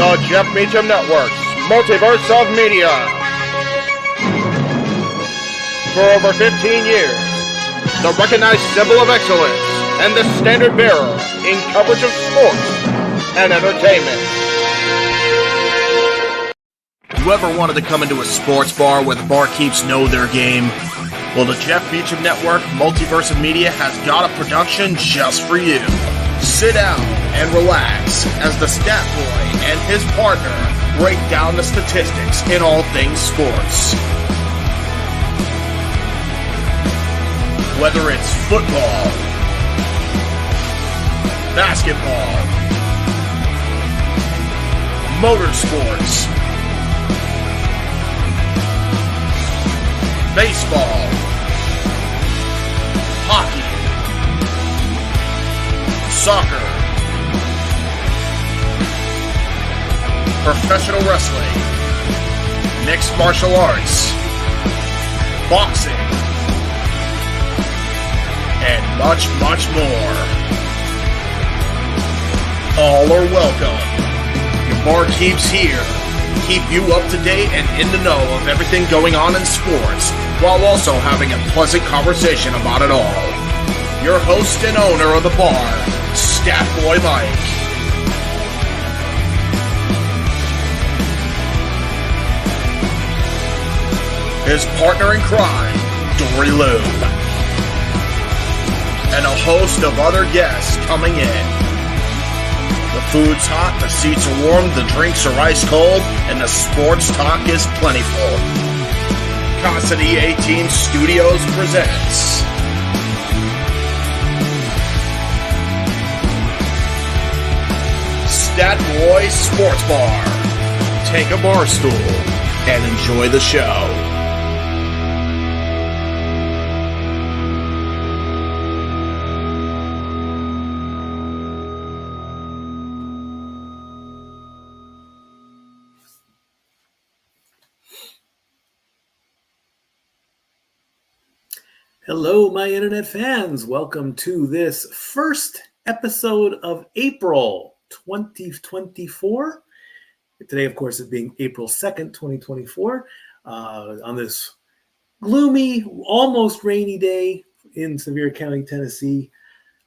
The Jeff Meacham Network's Multiverse of Media. For over 15 years, the recognized symbol of excellence and the standard bearer in coverage of sports and entertainment. You ever wanted to come into a sports bar where the barkeeps know their game? Well, the Jeff Meacham Network Multiverse of Media has got a production just for you. Sit down and relax as the stat boy and his partner break down the statistics in all things sports. Whether it's football, basketball, motorsports, baseball, hockey, soccer, professional wrestling, mixed martial arts, boxing, and much, much more. All are welcome. Your barkeeps here keep you up to date and in the know of everything going on in sports, while also having a pleasant conversation about it all. Your host and owner of the bar, Stat Boy Mike. His partner in crime, Dory Lou. And a host of other guests coming in. The food's hot, the seats are warm, the drinks are ice cold, and the sports talk is plentiful. Casa D-18 Studios presents Stat Boy Sports Bar. Take a bar stool and enjoy the show. Hello, my internet fans. Welcome to this first episode of April 2024. Today, of course, is being April 2nd, 2024. On this gloomy, almost rainy day in Sevier County, Tennessee.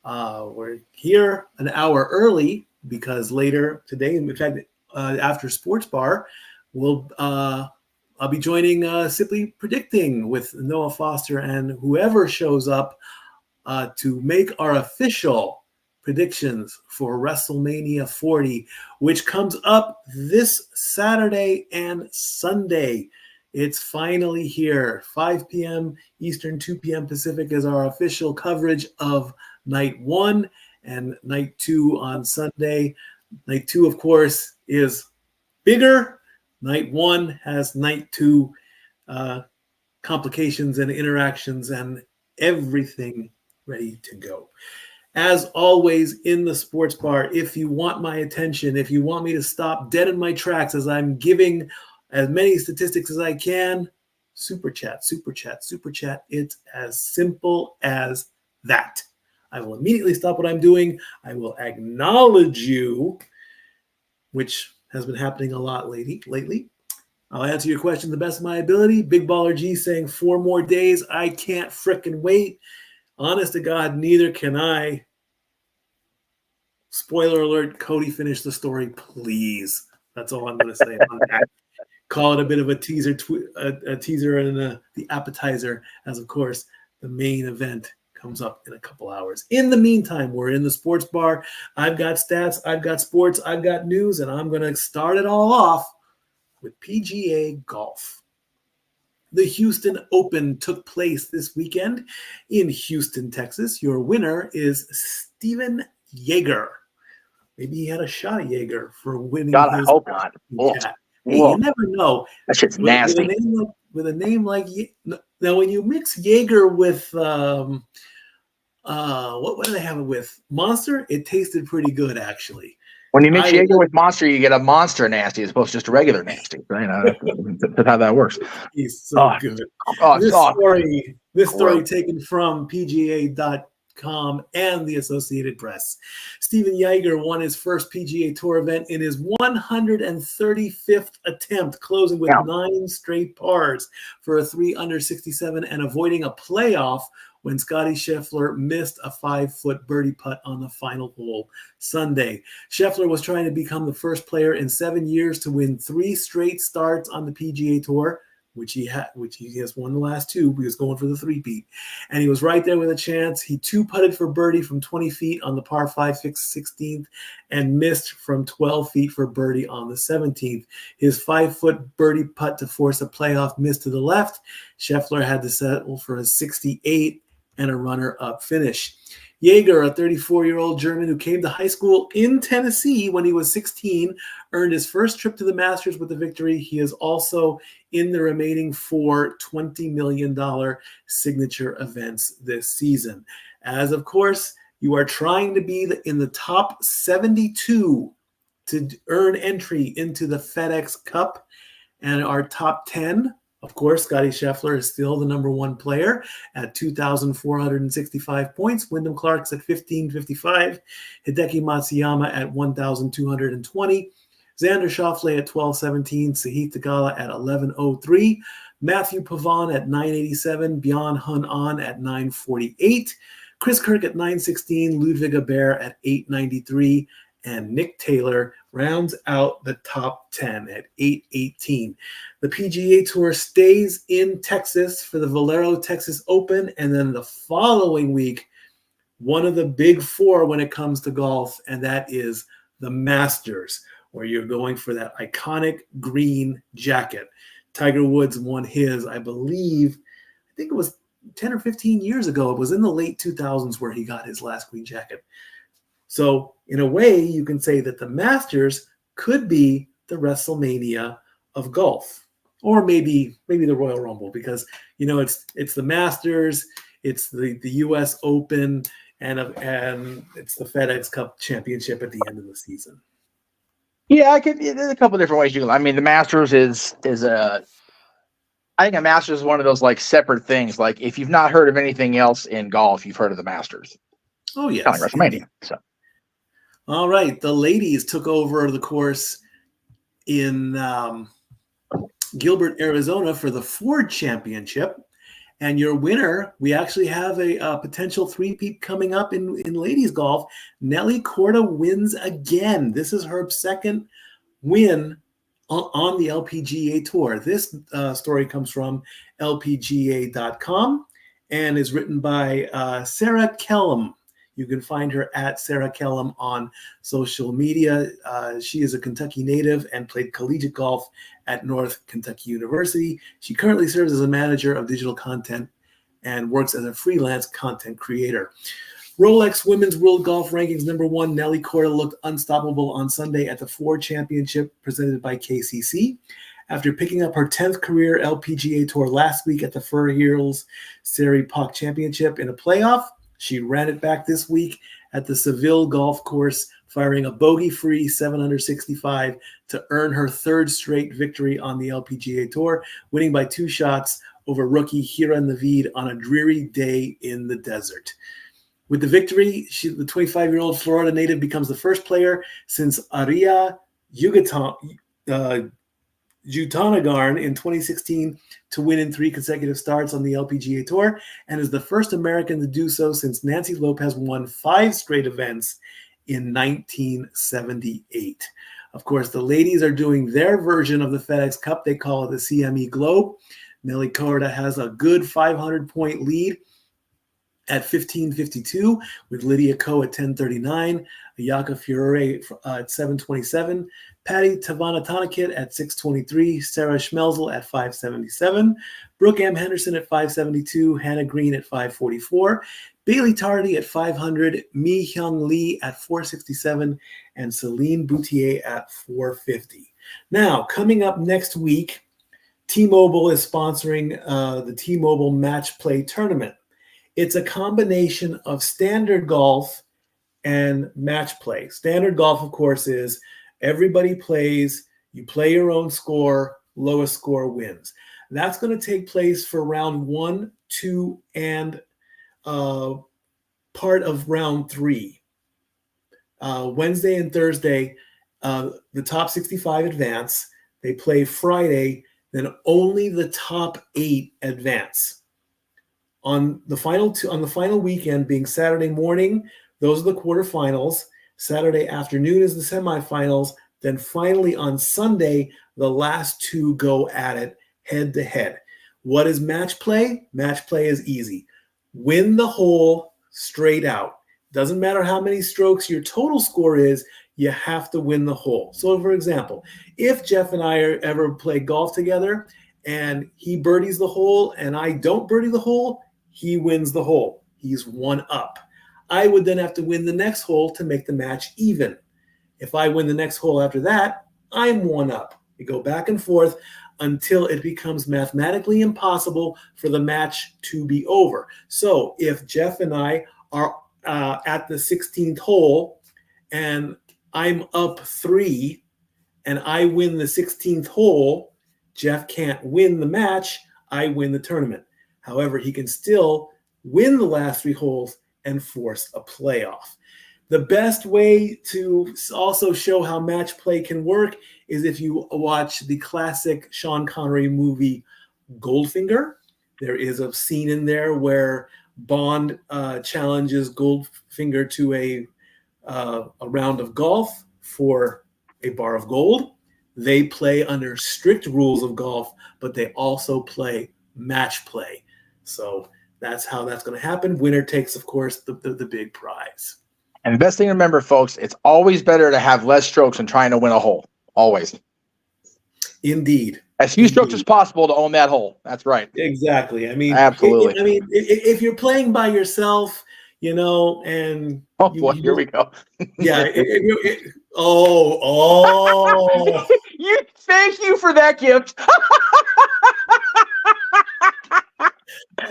We're here an hour early because later today, in fact, after Sports Bar, I'll be joining Simply Predicting with Noah Foster and whoever shows up to make our official predictions for WrestleMania 40, which comes up this Saturday and Sunday. It's finally here. 5 p.m. Eastern, 2 p.m. Pacific is our official coverage of Night 1 and Night 2 on Sunday. Night 2, of course, is bigger. Night 1 has Night 2 complications and interactions and everything ready to go. As always in the sports bar, if you want my attention, if you want me to stop dead in my tracks as I'm giving as many statistics as I can, super chat, super chat, super chat. It's as simple as that. I will immediately stop what I'm doing. I will acknowledge you, which has been happening a lot lately. I'll answer your question to the best of my ability. Big Baller G saying 4 more days. I can't frickin' wait. Honest to God, neither can I. Spoiler alert, Cody finished the story, please. That's all I'm going to say on that. Call it a bit of a teaser, a teaser and the appetizer, as of course the main event comes up in a couple hours. In the meantime, we're in the sports bar. I've got stats, I've got sports, I've got news, and I'm going to start it all off with PGA golf. The Houston Open took place this weekend in Houston, Texas. Your winner is Steven Jaeger. Maybe he had a shot at Jaeger for winning. God, I hope not. Hey, you never know. That shit's nasty. With a name like now, when you mix Jaeger with what do they have it with? Monster? It tasted pretty good, actually. When you mix Jaeger with Monster, you get a monster nasty as opposed to just a regular nasty. You know, that's how that works. He's so good. This story taken from PGA.com and the Associated Press. Steven Jaeger won his first PGA Tour event in his 135th attempt, closing with 9 straight pars for a 3 under 67 and avoiding a playoff when Scottie Scheffler missed a 5-foot birdie putt on the final hole Sunday. Scheffler was trying to become the first player in 7 years to win 3 straight starts on the PGA Tour, which he has won the last 2. He was going for the three-peat. And he was right there with a chance. He 2-putted for birdie from 20 feet on the par 5 16th and missed from 12 feet for birdie on the 17th. His 5-foot birdie putt to force a playoff missed to the left. Scheffler had to settle for a 68 and a runner-up finish. Jaeger, a 34-year-old German who came to high school in Tennessee when he was 16, earned his first trip to the Masters with the victory. He is also in the remaining 4 $20 million signature events this season. As, of course, you are trying to be in the top 72 to earn entry into the FedEx Cup, and our top 10, of course, Scottie Scheffler is still the number 1 player at 2,465 points. Wyndham Clark's at 1,555. Hideki Matsuyama at 1,220. Xander Schauffele at 1,217. Sahith Theegala at 1,103. Matthew Pavon at 987. Bjorn Hun An at 948. Chris Kirk at 916. Ludwig Aberg at 893. And Nick Taylor rounds out the top 10 at 818. The PGA Tour stays in Texas for the Valero Texas Open, and then the following week, one of the big 4 when it comes to golf, and that is the Masters, where you're going for that iconic green jacket. Tiger Woods won his, I think it was 10 or 15 years ago. It was in the late 2000s where he got his last green jacket. So in a way, you can say that the Masters could be the WrestleMania of golf, or maybe the Royal Rumble, because it's the Masters, it's the U.S. Open, and it's the FedEx Cup Championship at the end of the season. Yeah, there's a couple different ways you can. I mean, the Masters is I think a Masters is one of those like separate things. Like if you've not heard of anything else in golf, you've heard of the Masters. Oh yes, kind of like WrestleMania. So. All right, the ladies took over the course in Gilbert, Arizona for the Ford Championship. And your winner, we actually have a potential three-peat coming up in ladies golf. Nelly Korda wins again. This is her second win on the LPGA Tour. This story comes from LPGA.com and is written by Sarah Kellum. You can find her at Sarah Kellum on social media. She is a Kentucky native and played collegiate golf at North Kentucky University. She currently serves as a manager of digital content and works as a freelance content creator. Rolex Women's World Golf Rankings #1, Nelly Korda looked unstoppable on Sunday at the Ford Championship presented by KCC. After picking up her 10th career LPGA Tour last week at the Fur Hills Seri Pak Championship in a playoff, she ran it back this week at the Seville Golf Course, firing a bogey-free 765 to earn her third straight victory on the LPGA Tour, winning by 2 shots over rookie Hira Navid on a dreary day in the desert. With the victory, the 25-year-old Florida native becomes the first player since Arya Jutanagarn in 2016 to win in 3 consecutive starts on the LPGA Tour, and is the first American to do so since Nancy Lopez won 5 straight events in 1978. Of course, the ladies are doing their version of the FedEx Cup. They call it the CME Globe. Nelly Korda has a good 500-point lead at 15:52, with Lydia Ko at 10:39, Ayaka Fiore at 7:27, Patty Tavana-Tonakit at 6:23, Sarah Schmelzel at 5:77, Brooke M. Henderson at 5:72, Hannah Green at 5:44, Bailey Tardy at 500, Mi Hyung Lee at 4:67, and Celine Boutier at 4:50. Now, coming up next week, T-Mobile is sponsoring the T-Mobile Match Play Tournament. It's a combination of standard golf and match play. Standard golf, of course, is everybody plays, you play your own score, lowest score wins. That's going to take place for round 1, 2, and part of round 3. Wednesday and Thursday, the top 65 advance. They play Friday, then only the top 8 advance. On the final weekend, being Saturday morning, those are the quarterfinals. Saturday afternoon is the semifinals. Then finally on Sunday, the last 2 go at it head to head. What is match play? Match play is easy. Win the hole straight out. Doesn't matter how many strokes your total score is, you have to win the hole. So for example, if Jeff and I ever play golf together and he birdies the hole and I don't birdie the hole, he wins the hole. He's 1 up. I would then have to win the next hole to make the match even. If I win the next hole after that, I'm 1 up. You go back and forth until it becomes mathematically impossible for the match to be over. So if Jeff and I are at the 16th hole and I'm up 3 and I win the 16th hole, Jeff can't win the match. I win the tournament. However, he can still win the last 3 holes and force a playoff. The best way to also show how match play can work is if you watch the classic Sean Connery movie Goldfinger. There is a scene in there where Bond challenges Goldfinger to a round of golf for a bar of gold. They play under strict rules of golf, but they also play match play. So that's how that's going to happen. Winner takes, of course, the big prize. And the best thing to remember, folks, it's always better to have less strokes than trying to win a hole. Always. Indeed. As few strokes as possible to own that hole. That's right. Exactly. I mean, absolutely. If you're playing by yourself, and here we go. Yeah. Thank you for that gift.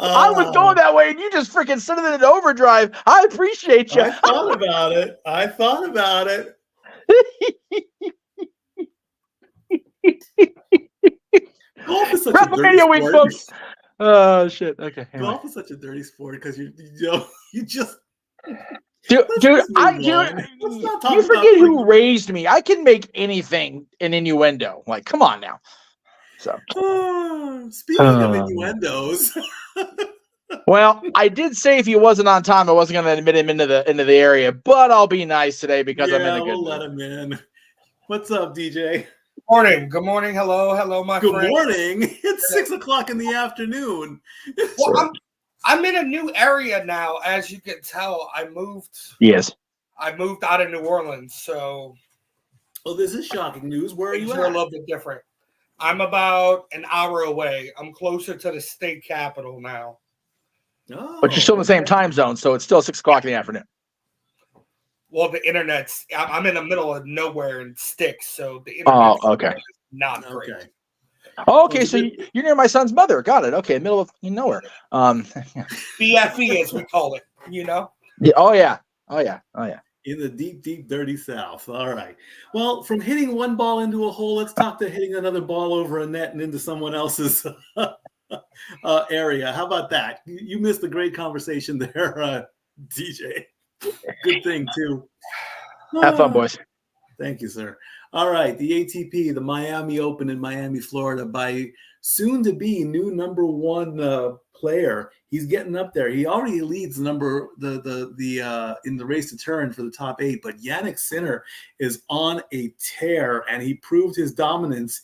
I was going that way, and you just freaking sent it in overdrive. I appreciate you. I thought about it. Golf is such a dirty sport. Folks. Oh shit. Okay. Anyway. Golf is such a dirty sport because you just. Dude, you forget who raised me. I can make anything an innuendo. Like, come on now. So, speaking of innuendos. Well, I did say if he wasn't on time, I wasn't going to admit him into the area, but I'll be nice today because I'm in a good mood. We'll let him in. What's up, DJ? Morning. Good morning. Hello, my friend. Good morning. It's 6:00 in the afternoon. Well, I'm in a new area now, as you can tell. I moved. Yes. I moved out of New Orleans, so. Well, this is shocking news. Where are you at? We're a little bit different. I'm about an hour away. I'm closer to the state capital now. Oh, but you're still in the same time zone, so it's still 6:00 in the afternoon. Well, the internet's. I'm in the middle of nowhere in Sticks, so the internet. Oh, okay. Is not great. Okay. Oh, okay, so you're near my son's mother. Got it. Okay, middle of nowhere. BFE, as we call it, Yeah. Oh yeah. In the deep, deep, dirty South. All right. Well, from hitting one ball into a hole, let's talk to hitting another ball over a net and into someone else's area. How about that? You missed a great conversation there, DJ. Good thing, too. Have fun, boys. Thank you, sir. All right. The ATP, the Miami Open in Miami, Florida, by soon to be new number one player. He's getting up there. He already leads in the race to turn for the top 8, but Jannik Sinner is on a tear, and he proved his dominance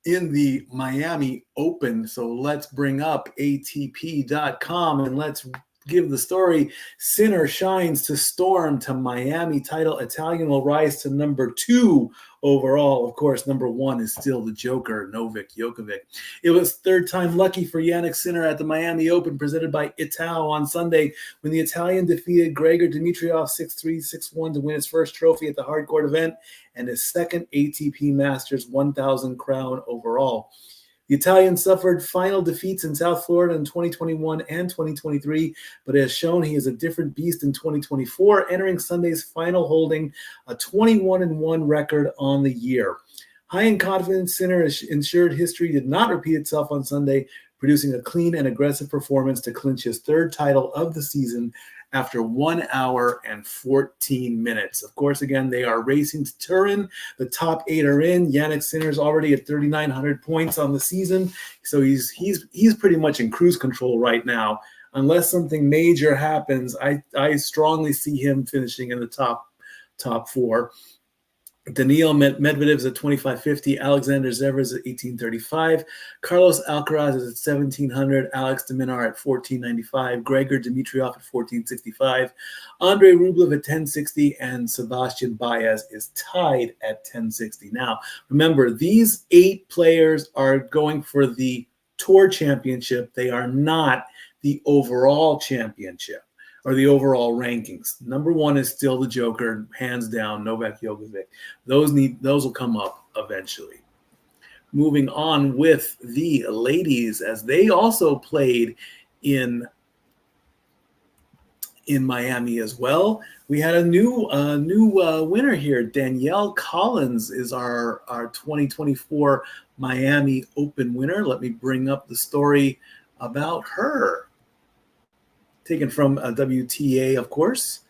in the Miami Open. So let's bring up ATP.com and let's give the story. Sinner shines to storm to Miami title. Italian will rise to number 2 overall. Of course, number 1 is still the Joker, Novak Djokovic. It was third time lucky for Jannik Sinner at the Miami Open presented by Ital on Sunday when the Italian defeated Gregor Dimitrov 6-3, 6-1 to win his first trophy at the hardcourt event and his second ATP Masters 1000 crown overall. The Italian suffered final defeats in South Florida in 2021 and 2023, but has shown he is a different beast in 2024, entering Sunday's final holding a 21-1 record on the year. High in confidence, Sinner ensured history did not repeat itself on Sunday, producing a clean and aggressive performance to clinch his third title of the season after 1 hour and 14 minutes. Of course, again, they are racing to Turin. The top 8 are in. Jannik Sinner's already at 3,900 points on the season, so he's pretty much in cruise control right now. Unless something major happens, I strongly see him finishing in the top 4. Daniil Medvedev's at 2,550, Alexander Zverev at 1,835, Carlos Alcaraz is at 1,700, Alex de Minaur at 1,495, Gregor Dimitrov at 1,465, Andre Rublev at 1,060, and Sebastian Baez is tied at 1,060. Now, remember, these 8 players are going for the Tour Championship. They are not the overall championship or the overall rankings. Number 1 is still the Joker, hands down, Novak Djokovic. Those will come up eventually. Moving on with the ladies, as they also played in Miami as well. We had a new winner here. Danielle Collins is our 2024 Miami Open winner. Let me bring up the story about her. Taken from WTA, of course.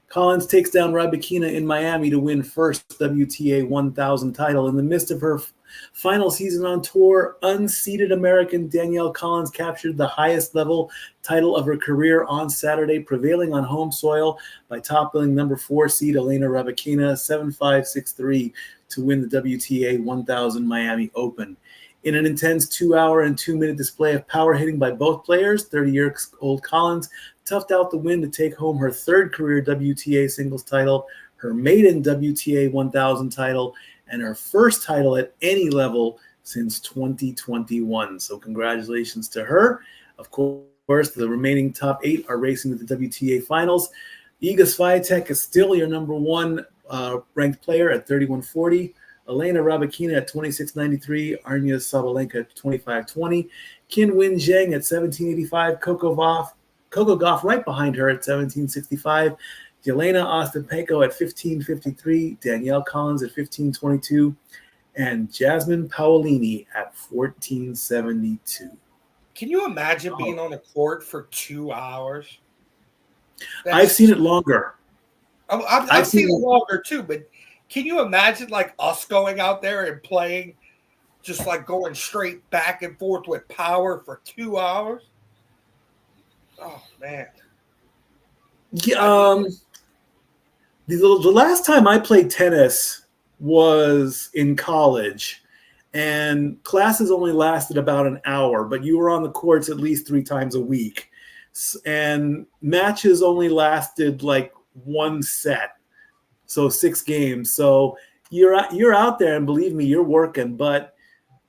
Collins takes down Rybakina in Miami to win first WTA 1000 title. In the midst of her final season on tour, unseeded American Danielle Collins captured the highest level title of her career on Saturday, prevailing on home soil by toppling number 4 seed Elena Rybakina 7-5, 6-3 to win the WTA 1000 Miami Open. In an intense 2-hour and 2-minute display of power hitting by both players, 30-year-old Collins toughed out the win to take home her third career WTA singles title, her maiden WTA 1000 title, and her first title at any level since 2021. So congratulations to her. Of course, the remaining top 8 are racing to the WTA finals. Iga Swiatek is still your number 1 ranked player at 3,140. Elena Rybakina at 26.93, Arina Sabalenka at 25.20, Qinwen Zheng at 17.85, Coco Gauff right behind her at 17.65, Yelena Ostapenko at 15.53, Danielle Collins at 15.22, and Jasmine Paolini at 14.72. Can you imagine being on a court for 2 hours? I've seen it longer. I've seen it longer too, but can you imagine like us going out there and playing, just like going straight back and forth with power for 2 hours? Oh man. Yeah, the last time I played tennis was in college, and classes only lasted about an hour, but you were on the courts at least 3 times a week, and matches only lasted like 1 set. So 6 games. So you're out there, and believe me, you're working. But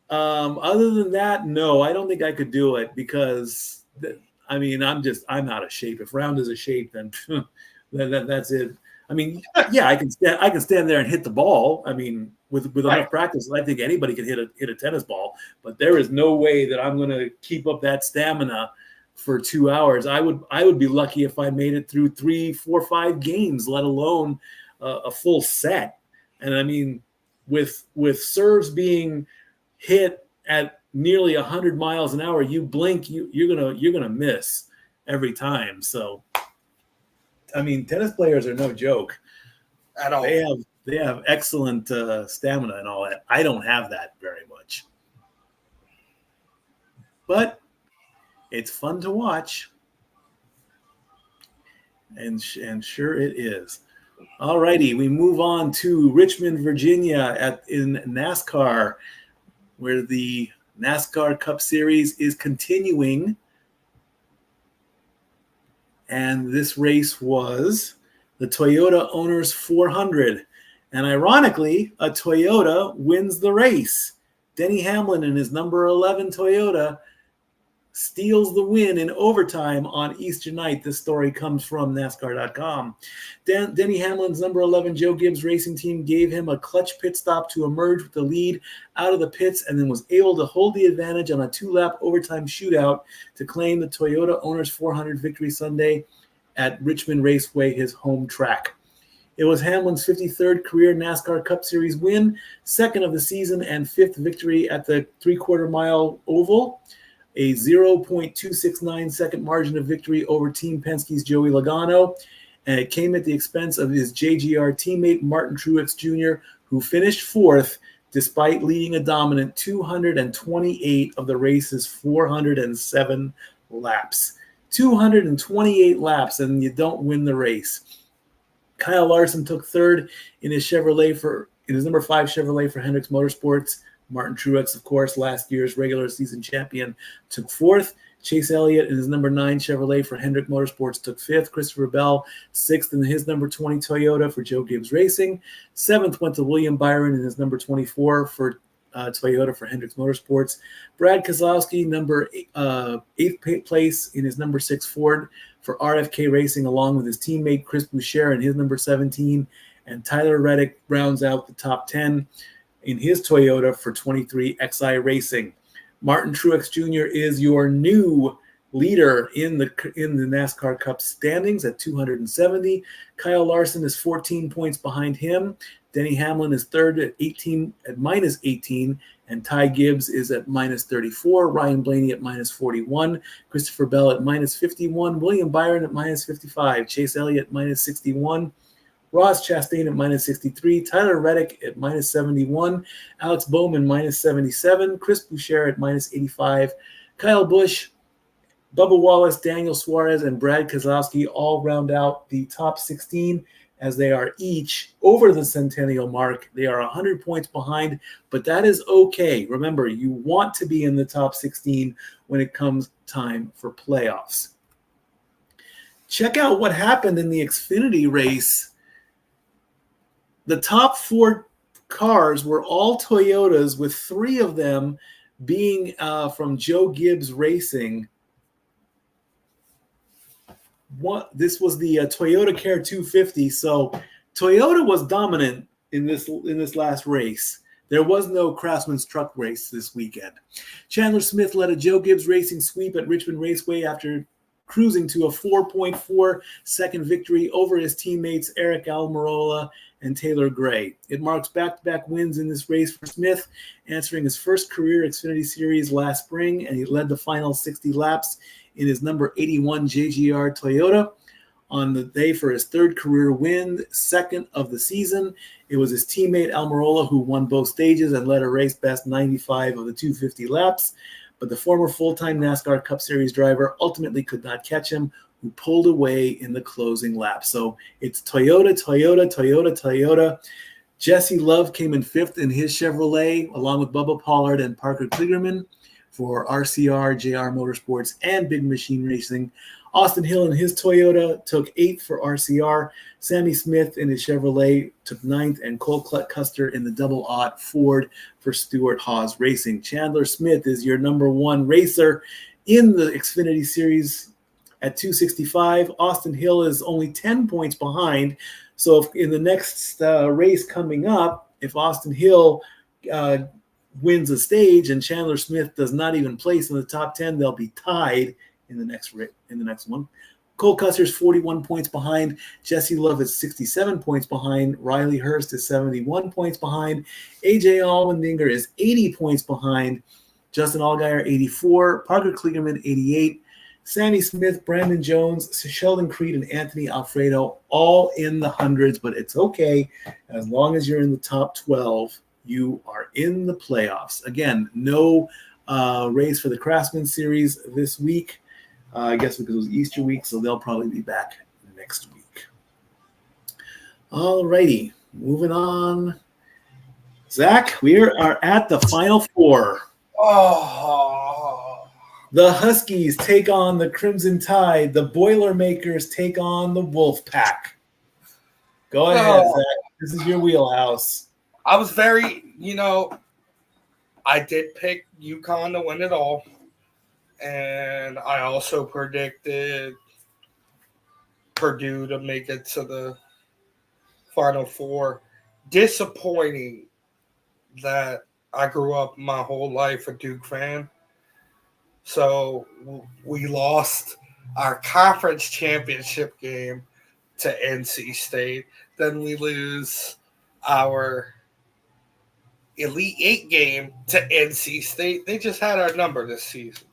other than that, no, I don't think I could do it because I'm out of shape. If round is a shape, then that's it. I mean, yeah, I can stand there and hit the ball. I mean, with Right. enough practice, I think anybody can hit a tennis ball. But there is no way that I'm going to keep up that stamina for 2 hours. I would be lucky if I made it through 3, 4, 5 games, let alone a full set. And I mean, with serves being hit at nearly 100 miles an hour, you blink, you're gonna miss every time. So, I mean, tennis players are no joke At all. They have excellent stamina and all that. I don't have that very much, but it's fun to watch, and sure it is. All righty, we move on to Richmond, Virginia in NASCAR, where the NASCAR Cup Series is continuing. And this race was the Toyota Owners 400. And ironically, a Toyota wins the race. Denny Hamlin in his number 11 Toyota steals the win in overtime on Easter night. This story comes from NASCAR.com. Denny Hamlin's number 11 Joe Gibbs Racing Team gave him a clutch pit stop to emerge with the lead out of the pits, and then was able to hold the advantage on a 2-lap overtime shootout to claim the Toyota Owners 400 victory Sunday at Richmond Raceway, his home track. It was Hamlin's 53rd career NASCAR Cup Series win, second of the season, and 5th victory at the 3/4 mile oval. A 0.269 second margin of victory over Team Penske's Joey Logano, and it came at the expense of his JGR teammate Martin Truex Jr., who finished 4th despite leading a dominant 228 of the race's 407 laps. 228 laps, and you don't win the race. Kyle Larson took 3rd in his number 5 Chevrolet for Hendricks Motorsports. Martin Truex, of course, last year's regular season champion, took 4th. Chase Elliott in his number 9 Chevrolet for Hendrick Motorsports took 5th. Christopher Bell 6th in his number 20 Toyota for Joe Gibbs Racing. 7th went to William Byron in his number 24 for Toyota for Hendricks Motorsports. Brad Keselowski, number 8th place in his number 6 Ford for RFK Racing, along with his teammate Chris Boucher in his number 17. And Tyler Reddick rounds out the top 10 in his Toyota for 23 XI Racing. Martin Truex Jr. is your new leader in the NASCAR Cup standings at 270. Kyle Larson is 14 points behind him. Denny Hamlin is 3rd at minus 18, and Ty Gibbs is at minus 34. Ryan Blaney at minus 41. Christopher Bell at minus 51. William Byron at minus 55. Chase Elliott minus 61. Ross Chastain at minus 63, Tyler Reddick at minus 71, Alex Bowman minus 77, Chris Boucher at minus 85, Kyle Busch, Bubba Wallace, Daniel Suarez, and Brad Keselowski all round out the top 16 as they are each over the centennial mark. They are 100 points behind, but that is okay. Remember, you want to be in the top 16 when it comes time for playoffs. Check out what happened in the Xfinity race. The top 4 cars were all Toyotas, with 3 of them being from Joe Gibbs Racing. This was the Toyota Care 250. So Toyota was dominant in this last race. There was no Craftsman's Truck race this weekend. Chandler Smith led a Joe Gibbs Racing sweep at Richmond Raceway after cruising to a 4.4 second victory over his teammates Eric Almirola and Taylor Gray. It marks back-to-back wins in this race for Smith, answering his first career Xfinity Series last spring, and he led the final 60 laps in his number 81 JGR Toyota on the day for his 3rd career win, 2nd of the season. It was his teammate Almirola who won both stages and led a race best 95 of the 250 laps, but the former full-time NASCAR Cup Series driver ultimately could not catch him, who pulled away in the closing lap. So it's Toyota, Toyota, Toyota, Toyota. Jesse Love came in 5th in his Chevrolet, along with Bubba Pollard and Parker Kligerman for RCR, JR Motorsports, and Big Machine Racing. Austin Hill in his Toyota took 8th for RCR. Sammy Smith in his Chevrolet took 9th, and Cole Custer in the double-aught Ford for Stuart Haas Racing. Chandler Smith is your number 1 racer in the Xfinity Series at 265. Austin Hill is only 10 points behind. So if in the next race coming up, if Austin Hill wins a stage and Chandler Smith does not even place in the top 10, they'll be tied in the next one. Cole Custer's 41 points behind. Jesse Love is 67 points behind. Riley Hurst is 71 points behind. AJ Allmendinger is 80 points behind. Justin Allgaier, 84. Parker Kligerman, 88. Sammy Smith, Brandon Jones, Sheldon Creed, and Anthony Alfredo, all in the hundreds, but it's okay. As long as you're in the top 12, you are in the playoffs. Again, no race for the Craftsman Series this week. I guess because it was Easter week, so they'll probably be back next week. All righty, moving on. Zach, we are at the Final Four. Oh. The Huskies take on the Crimson Tide. The Boilermakers take on the Wolfpack. Go ahead, Zach. This is your wheelhouse. I was very, I did pick UConn to win it all. And I also predicted Purdue to make it to the Final Four. Disappointing that I grew up my whole life a Duke fan. So we lost our conference championship game to NC State. Then we lose our Elite Eight game to NC State. They just had our number this season.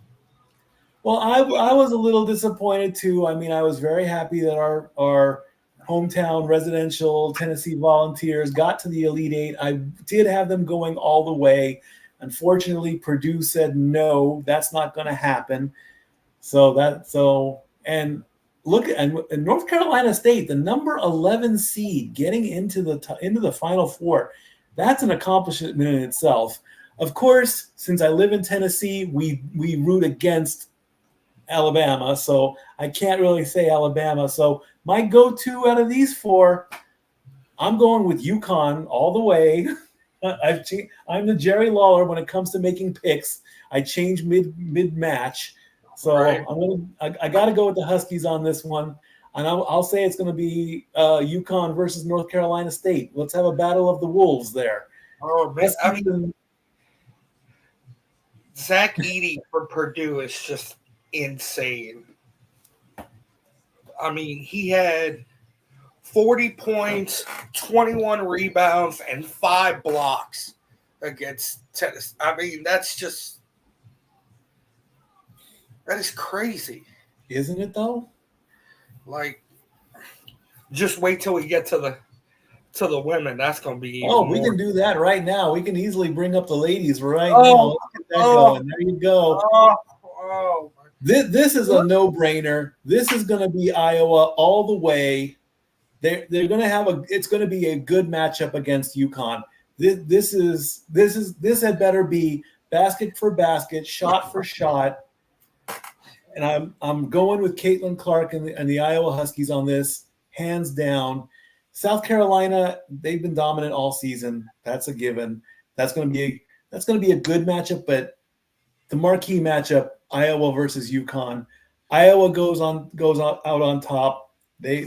Well, I was a little disappointed too. I mean, I was very happy that our hometown residential Tennessee Volunteers got to the Elite Eight. I did have them going all the way. Unfortunately, Purdue said no, that's not going to happen. And look at North Carolina State, the number 11 seed, getting into the Final Four. That's an accomplishment in itself. Of course, since I live in Tennessee, we root against Alabama, so I can't really say Alabama. So my go-to out of these four, I'm going with UConn all the way. I'm the Jerry Lawler when it comes to making picks. I change mid-match. So right. I got to go with the Huskies on this one. And I'll say it's going to be UConn versus North Carolina State. Let's have a battle of the Wolves there. Oh, man. Zach Edey for Purdue is just insane. I mean, he had 40 points, 21 rebounds, and 5 blocks against Tennessee. I mean, that is crazy. Isn't it, though? Like, just wait till we get to the women. That's going to be we can do that right now. We can easily bring up the ladies right now. Let's get that going. There you go. This is a no-brainer. This is going to be Iowa all the way. They're going to have it's going to be a good matchup against UConn. This had better be basket for basket, shot for shot. And I'm going with Caitlin Clark and the Iowa Huskies on this, hands down. South Carolina, they've been dominant all season. That's a given. That's going to be a good matchup, but the marquee matchup, Iowa versus UConn. Iowa goes out on top. They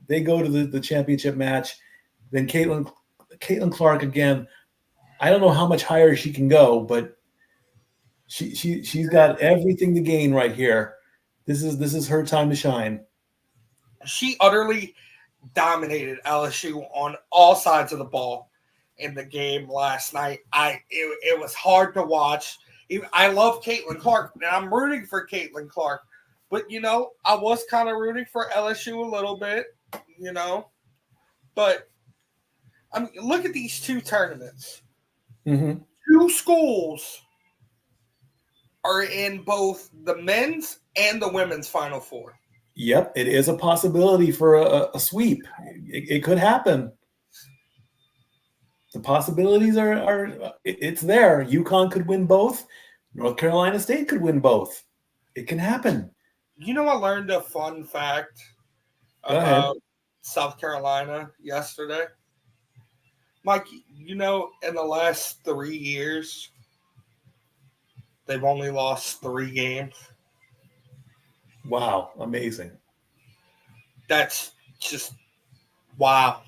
go to the championship match. Then Caitlin Clark again. I don't know how much higher she can go, but she's got everything to gain right here. This is her time to shine. She utterly dominated LSU on all sides of the ball in the game last night. It was hard to watch. I love Caitlin Clark, and I'm rooting for Caitlin Clark. But, I was kind of rooting for LSU a little bit, But, I mean, look at these two tournaments. Mm-hmm. Two schools are in both the men's and the women's Final Four. Yep, it is a possibility for a sweep. It could happen. The possibilities it's there. UConn could win both. North Carolina State could win both. It can happen. I learned a fun fact about South Carolina yesterday. Mike, in the last 3 years, they've only lost 3 games. Wow, amazing. That's just Wow.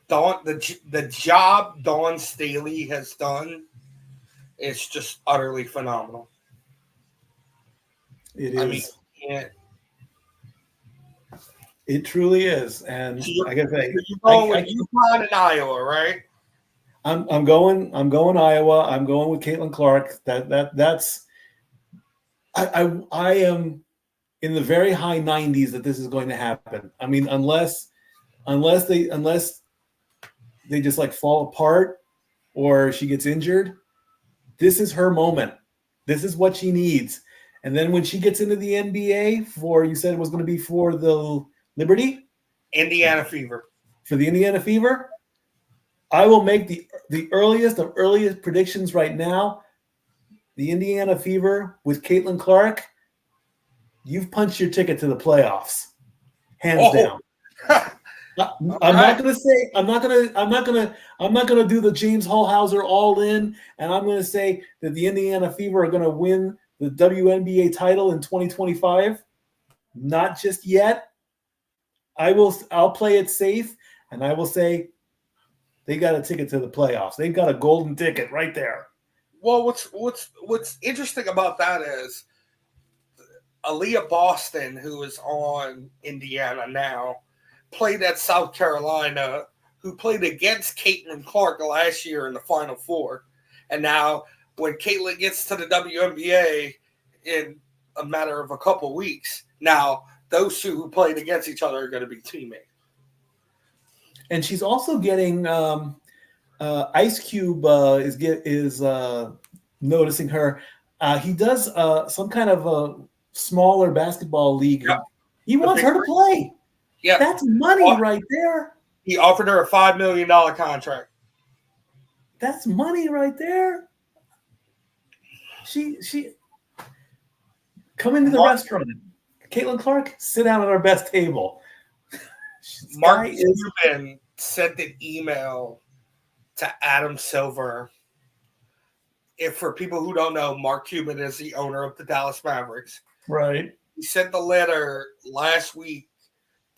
The job Dawn Staley has done is just utterly phenomenal. It is. I mean, yeah. It truly is, and I gotta say, you're going with UConn and Iowa, right? I'm going Iowa. I'm going with Caitlin Clark. That's I am in the very high 90s that this is going to happen. I mean, unless they just like fall apart or she gets injured, this is her moment. This is what she needs. And then when she gets into the NBA you said it was going to be for the Liberty? Indiana Fever. For the Indiana Fever? I will make the earliest of earliest predictions right now. The Indiana Fever with Caitlin Clark, you've punched your ticket to the playoffs. Hands down. I'm not gonna do the James Hallhauser all in, and I'm gonna say that the Indiana Fever are gonna win the WNBA title in 2025. Not just yet. I'll play it safe, and I will say they got a ticket to the playoffs. They've got a golden ticket right there. Well, what's interesting about that is Aaliyah Boston, who is on Indiana now, played at South Carolina, who played against Caitlin Clark last year in the Final Four. And now when Caitlin gets to the WNBA in a matter of a couple weeks, now those two who played against each other are going to be teammates. And she's also getting Ice Cube is noticing her. He does some kind of a smaller basketball league. Yep. He wants her to play. Yeah, that's money right there. He offered her a $5 million contract. That's money right there. She come into the restaurant. Caitlin Clark, sit down at our best table. Mark Cuban sent an email to Adam Silver. If for people who don't know, Mark Cuban is the owner of the Dallas Mavericks. Right. He sent the letter last week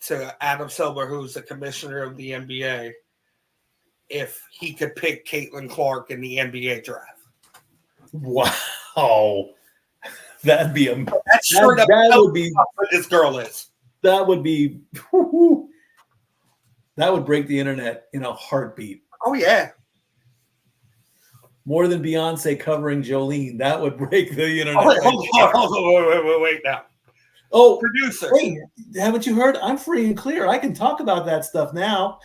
to Adam Silver, who's the commissioner of the NBA, if he could pick Caitlin Clark in the NBA draft. Wow. That'd be that would be what this girl is. That would be that would break the internet in a heartbeat. Oh yeah. More than Beyonce covering Jolene. That would break the internet. Wait now. Oh, producer. Hey, haven't you heard? I'm free and clear. I can talk about that stuff now.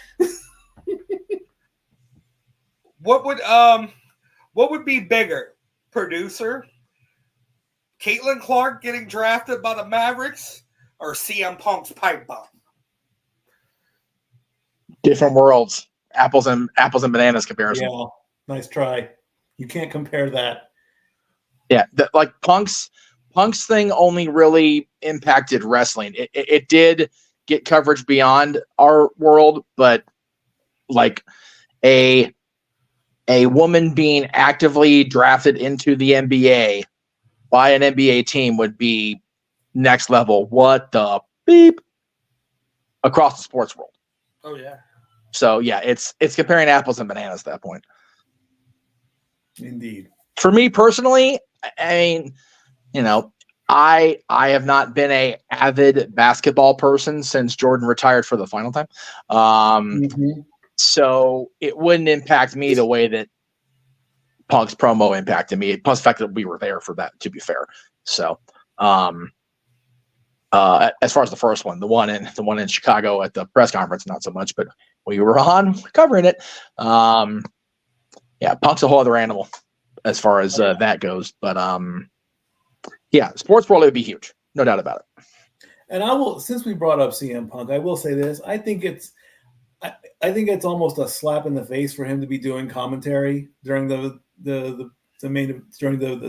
What would be bigger? Producer? Caitlin Clark getting drafted by the Mavericks or CM Punk's pipe bomb? Different worlds. Apples and bananas comparison. Yeah, nice try. You can't compare that. Yeah, like Punk's thing only really impacted wrestling. It did get coverage beyond our world, but like a woman being actively drafted into the NBA by an NBA team would be next level. What the beep across the sports world. Oh yeah. So yeah, it's comparing apples and bananas at that point. Indeed. For me personally, I mean, you know, I have not been a avid basketball person since Jordan retired for the final time. So it wouldn't impact me the way that Punk's promo impacted me. Plus the fact that we were there for that, to be fair. So as far as the first one, the one in Chicago at the press conference, not so much, but we were on covering it. Yeah, Punk's a whole other animal as far as that goes. But yeah, sports world, it would be huge. No doubt about it. And I will, since we brought up CM Punk, I will say this. I think it's almost a slap in the face for him to be doing commentary during the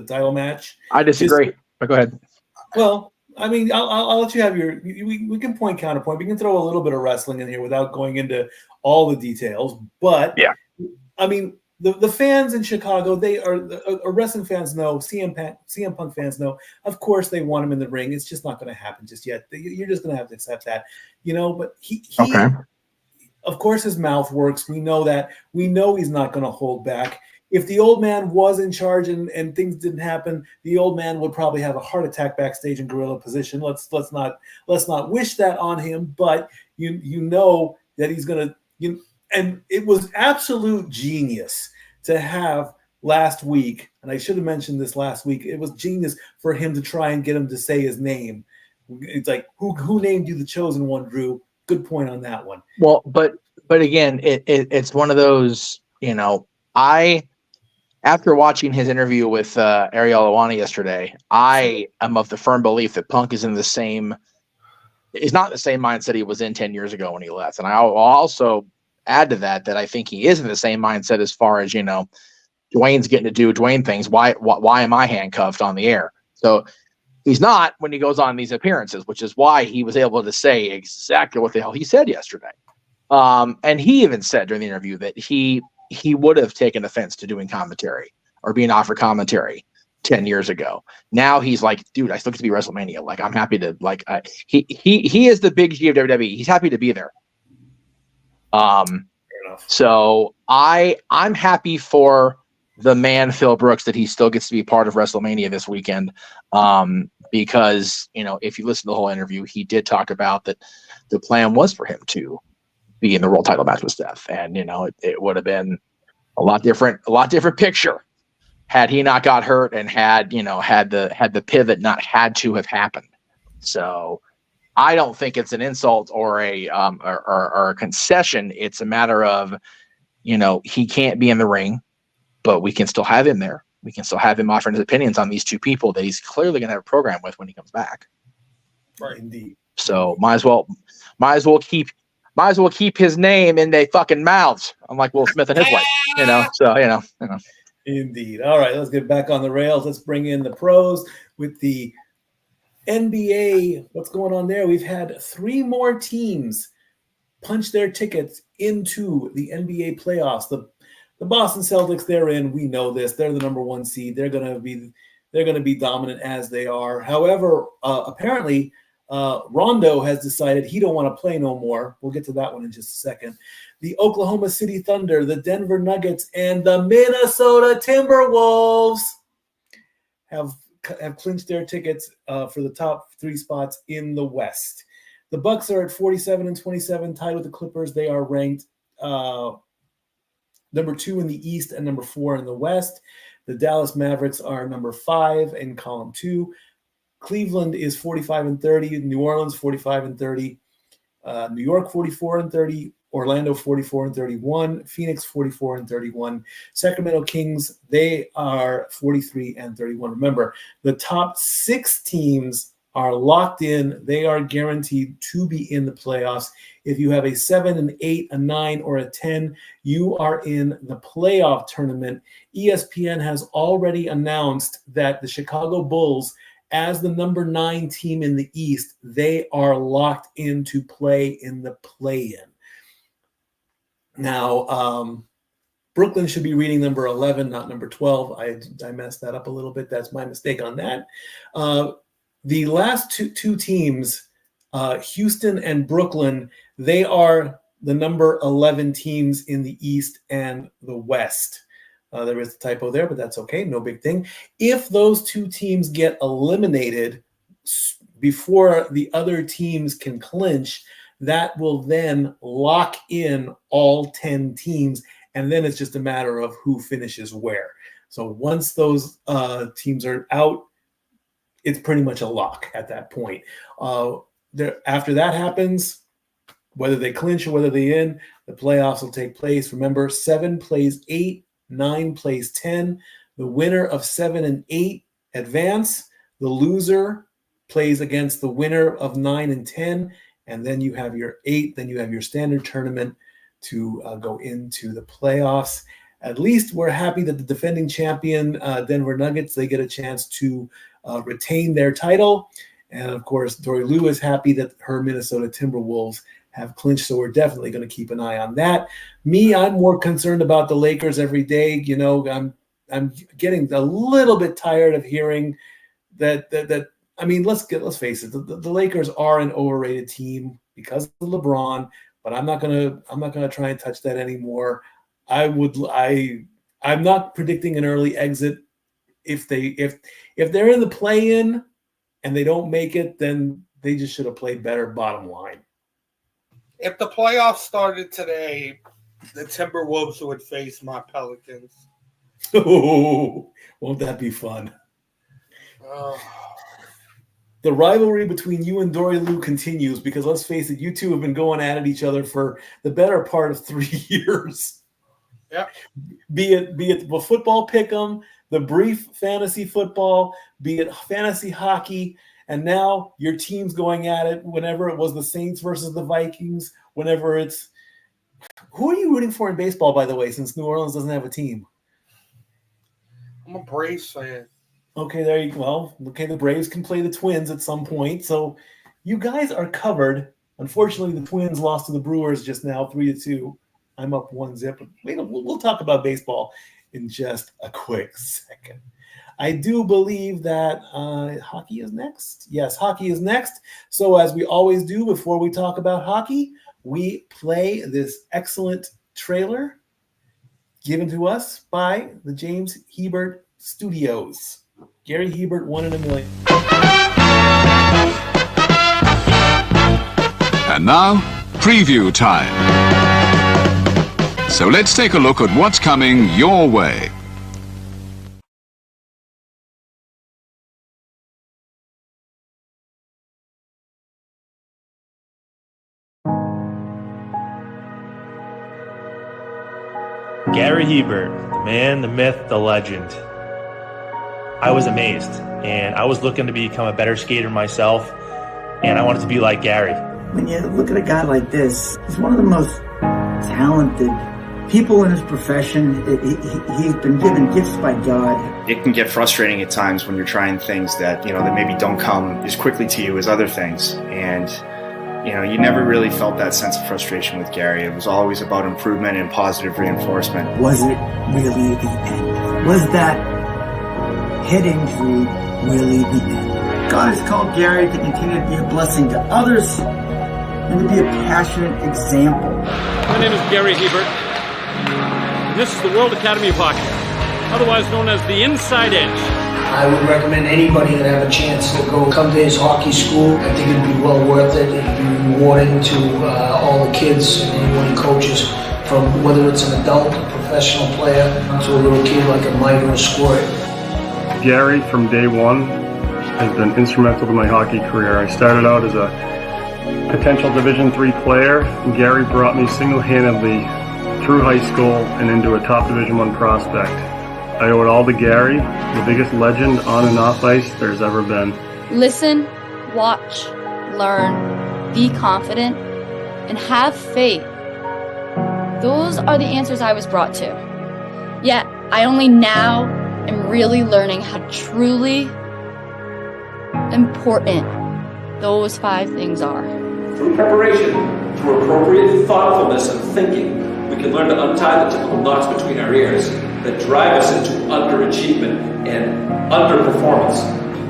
title match. I disagree, but go ahead. Well, I mean, I'll let you have your. We can point counterpoint. We can throw a little bit of wrestling in here without going into all the details. But yeah, I mean, the fans in Chicago, they are wrestling fans know, CM Punk fans know. Of course, they want him in the ring. It's just not going to happen just yet. You're just going to have to accept that, you know. But he of course his mouth works. We know that. We know he's not going to hold back. If the old man was in charge and things didn't happen, the old man would probably have a heart attack backstage in gorilla position. Let's not wish that on him, but you know that he's going to and it was absolute genius to have last week, and I should have mentioned this last week. It was genius for him to try and get him to say his name. It's like, who named you the chosen one, Drew? Good point on that one. Well, but again, it's one of those, after watching his interview with Ariel Helwani yesterday, I am of the firm belief that Punk is not the same mindset he was in 10 years ago when he left. And I'll also add to that I think he is in the same mindset as far as, Dwayne's getting to do Dwayne things. Why am I handcuffed on the air? So he's not when he goes on these appearances, which is why he was able to say exactly what the hell he said yesterday. And he even said during the interview that he would have taken offense to doing commentary or being offered commentary 10 years ago. Now he's like, dude, I still get to be WrestleMania. Like, I'm happy to he is the big G of WWE. He's happy to be there. So I'm happy for the man, Phil Brooks, that he still gets to be part of WrestleMania this weekend. Because, if you listen to the whole interview, he did talk about that the plan was for him to be in the world title match with Steph. And, it would have been a lot different picture had he not got hurt and had the pivot not had to have happened. So I don't think it's an insult or a concession. It's a matter of, he can't be in the ring, but we can still have him there. We can still have him offering his opinions on these two people that he's clearly going to have a program with when he comes back. Right. Indeed. So might as well keep his name in their fucking mouths. Unlike Will Smith and his wife, So Indeed. All right, let's get back on the rails. Let's bring in the pros with the NBA. What's going on there? We've had 3 more teams punch their tickets into the NBA playoffs. The Boston Celtics, they're in. We know this. They're the number 1 seed. They're going to be dominant as they are. However, apparently, Rondo has decided he don't want to play no more. We'll get to that one in just a second. The Oklahoma City Thunder, the Denver Nuggets, and the Minnesota Timberwolves have clinched their tickets for the top 3 spots in the West. The Bucks are at 47-27, tied with the Clippers. They are ranked number 2 in the East and number 4 in the West. The Dallas Mavericks are number 5 in column 2. Cleveland is 45-30. New Orleans 45-30. New York 44-30. Orlando 44-31. Phoenix 44-31. Sacramento Kings, they are 43-31. Remember, the top 6 teams are locked in. They are guaranteed to be in the playoffs. If you have a 7, an 8, a 9, or a 10, you are in the playoff tournament. ESPN has already announced that the Chicago Bulls, as the number 9 team in the East, they are locked in to play in the play-in. Now, Brooklyn should be reading number 11, not number 12. I messed that up a little bit. That's my mistake on that. The last two teams, Houston and Brooklyn, they are the number 11 teams in the East and the West. There is a typo there, but that's okay. No big thing. If those 2 teams get eliminated before the other teams can clinch, that will then lock in all 10 teams, and then it's just a matter of who finishes where. So once those teams are out, it's pretty much a lock at that point. After that happens, whether they clinch or whether they in, the playoffs will take place. Remember, 7 plays 8, 9 plays 10. The winner of 7 and 8 advance. The loser plays against the winner of 9 and 10. And then you have your 8. Then you have your standard tournament to go into the playoffs. At least we're happy that the defending champion Denver Nuggets, they get a chance to retain their title. And, of course, Dory Lou is happy that her Minnesota Timberwolves have clinched, so we're definitely going to keep an eye on that. Me, I'm more concerned about the Lakers every day. I'm getting a little bit tired of hearing that. I mean, let's face it. The Lakers are an overrated team because of LeBron. but I'm not gonna try and touch that anymore. I'm not predicting an early exit. If they're in the play-in and they don't make it, then they just should have played better, bottom line. If the playoffs started today, the Timberwolves would face my Pelicans. Oh, won't that be fun? The rivalry between you and Dory Lou continues because, let's face it, you two have been going at each other for the better part of 3 years. Yeah. Be it the football pick'em, the brief fantasy football, be it fantasy hockey, and now your team's going at it whenever it was the Saints versus the Vikings, whenever it's – who are you rooting for in baseball, by the way, since New Orleans doesn't have a team? I'm a Braves fan. Okay, there you go. Well, okay, the Braves can play the Twins at some point, so you guys are covered. Unfortunately, the Twins lost to the Brewers just now, 3-2. I'm up 1-0. We'll talk about baseball in just a quick second. I do believe that hockey is next. Yes, hockey is next. So as we always do before we talk about hockey, we play this excellent trailer given to us by the James Hebert Studios. Gary Hebert, 1 in a million. And now, preview time. So let's take a look at what's coming your way. Gary Hebert, the man, the myth, the legend. I was amazed, and I was looking to become a better skater myself, and I wanted to be like Gary. When you look at a guy like this, he's one of the most talented people in his profession. He's been given gifts by God. It can get frustrating at times when you're trying things that, that maybe don't come as quickly to you as other things. And, you never really felt that sense of frustration with Gary. It was always about improvement and positive reinforcement. Was it really the end? Was that head injury really the end? God has called Gary to continue to be a blessing to others and to be a passionate example. My name is Gary Hebert, and this is the World Academy of Hockey, otherwise known as the Inside Edge. I would recommend anybody that have a chance to come to his hockey school. I think it'd be well worth it. It'd be rewarding to all the kids and anyone he coaches, from whether it's an adult, a professional player, to a little kid like a Mike or a Squirt. Gary, from day one, has been instrumental to my hockey career. I started out as a potential Division III player, and Gary brought me single-handedly through high school and into a top Division I prospect. I owe it all to Gary, the biggest legend on and off ice there's ever been. Listen, watch, learn, be confident, and have faith. Those are the answers I was brought to. Yet, I only now am really learning how truly important those 5 things are. Through preparation, through appropriate thoughtfulness and thinking, we can learn to untie the typical knots between our ears that drive us into underachievement and underperformance.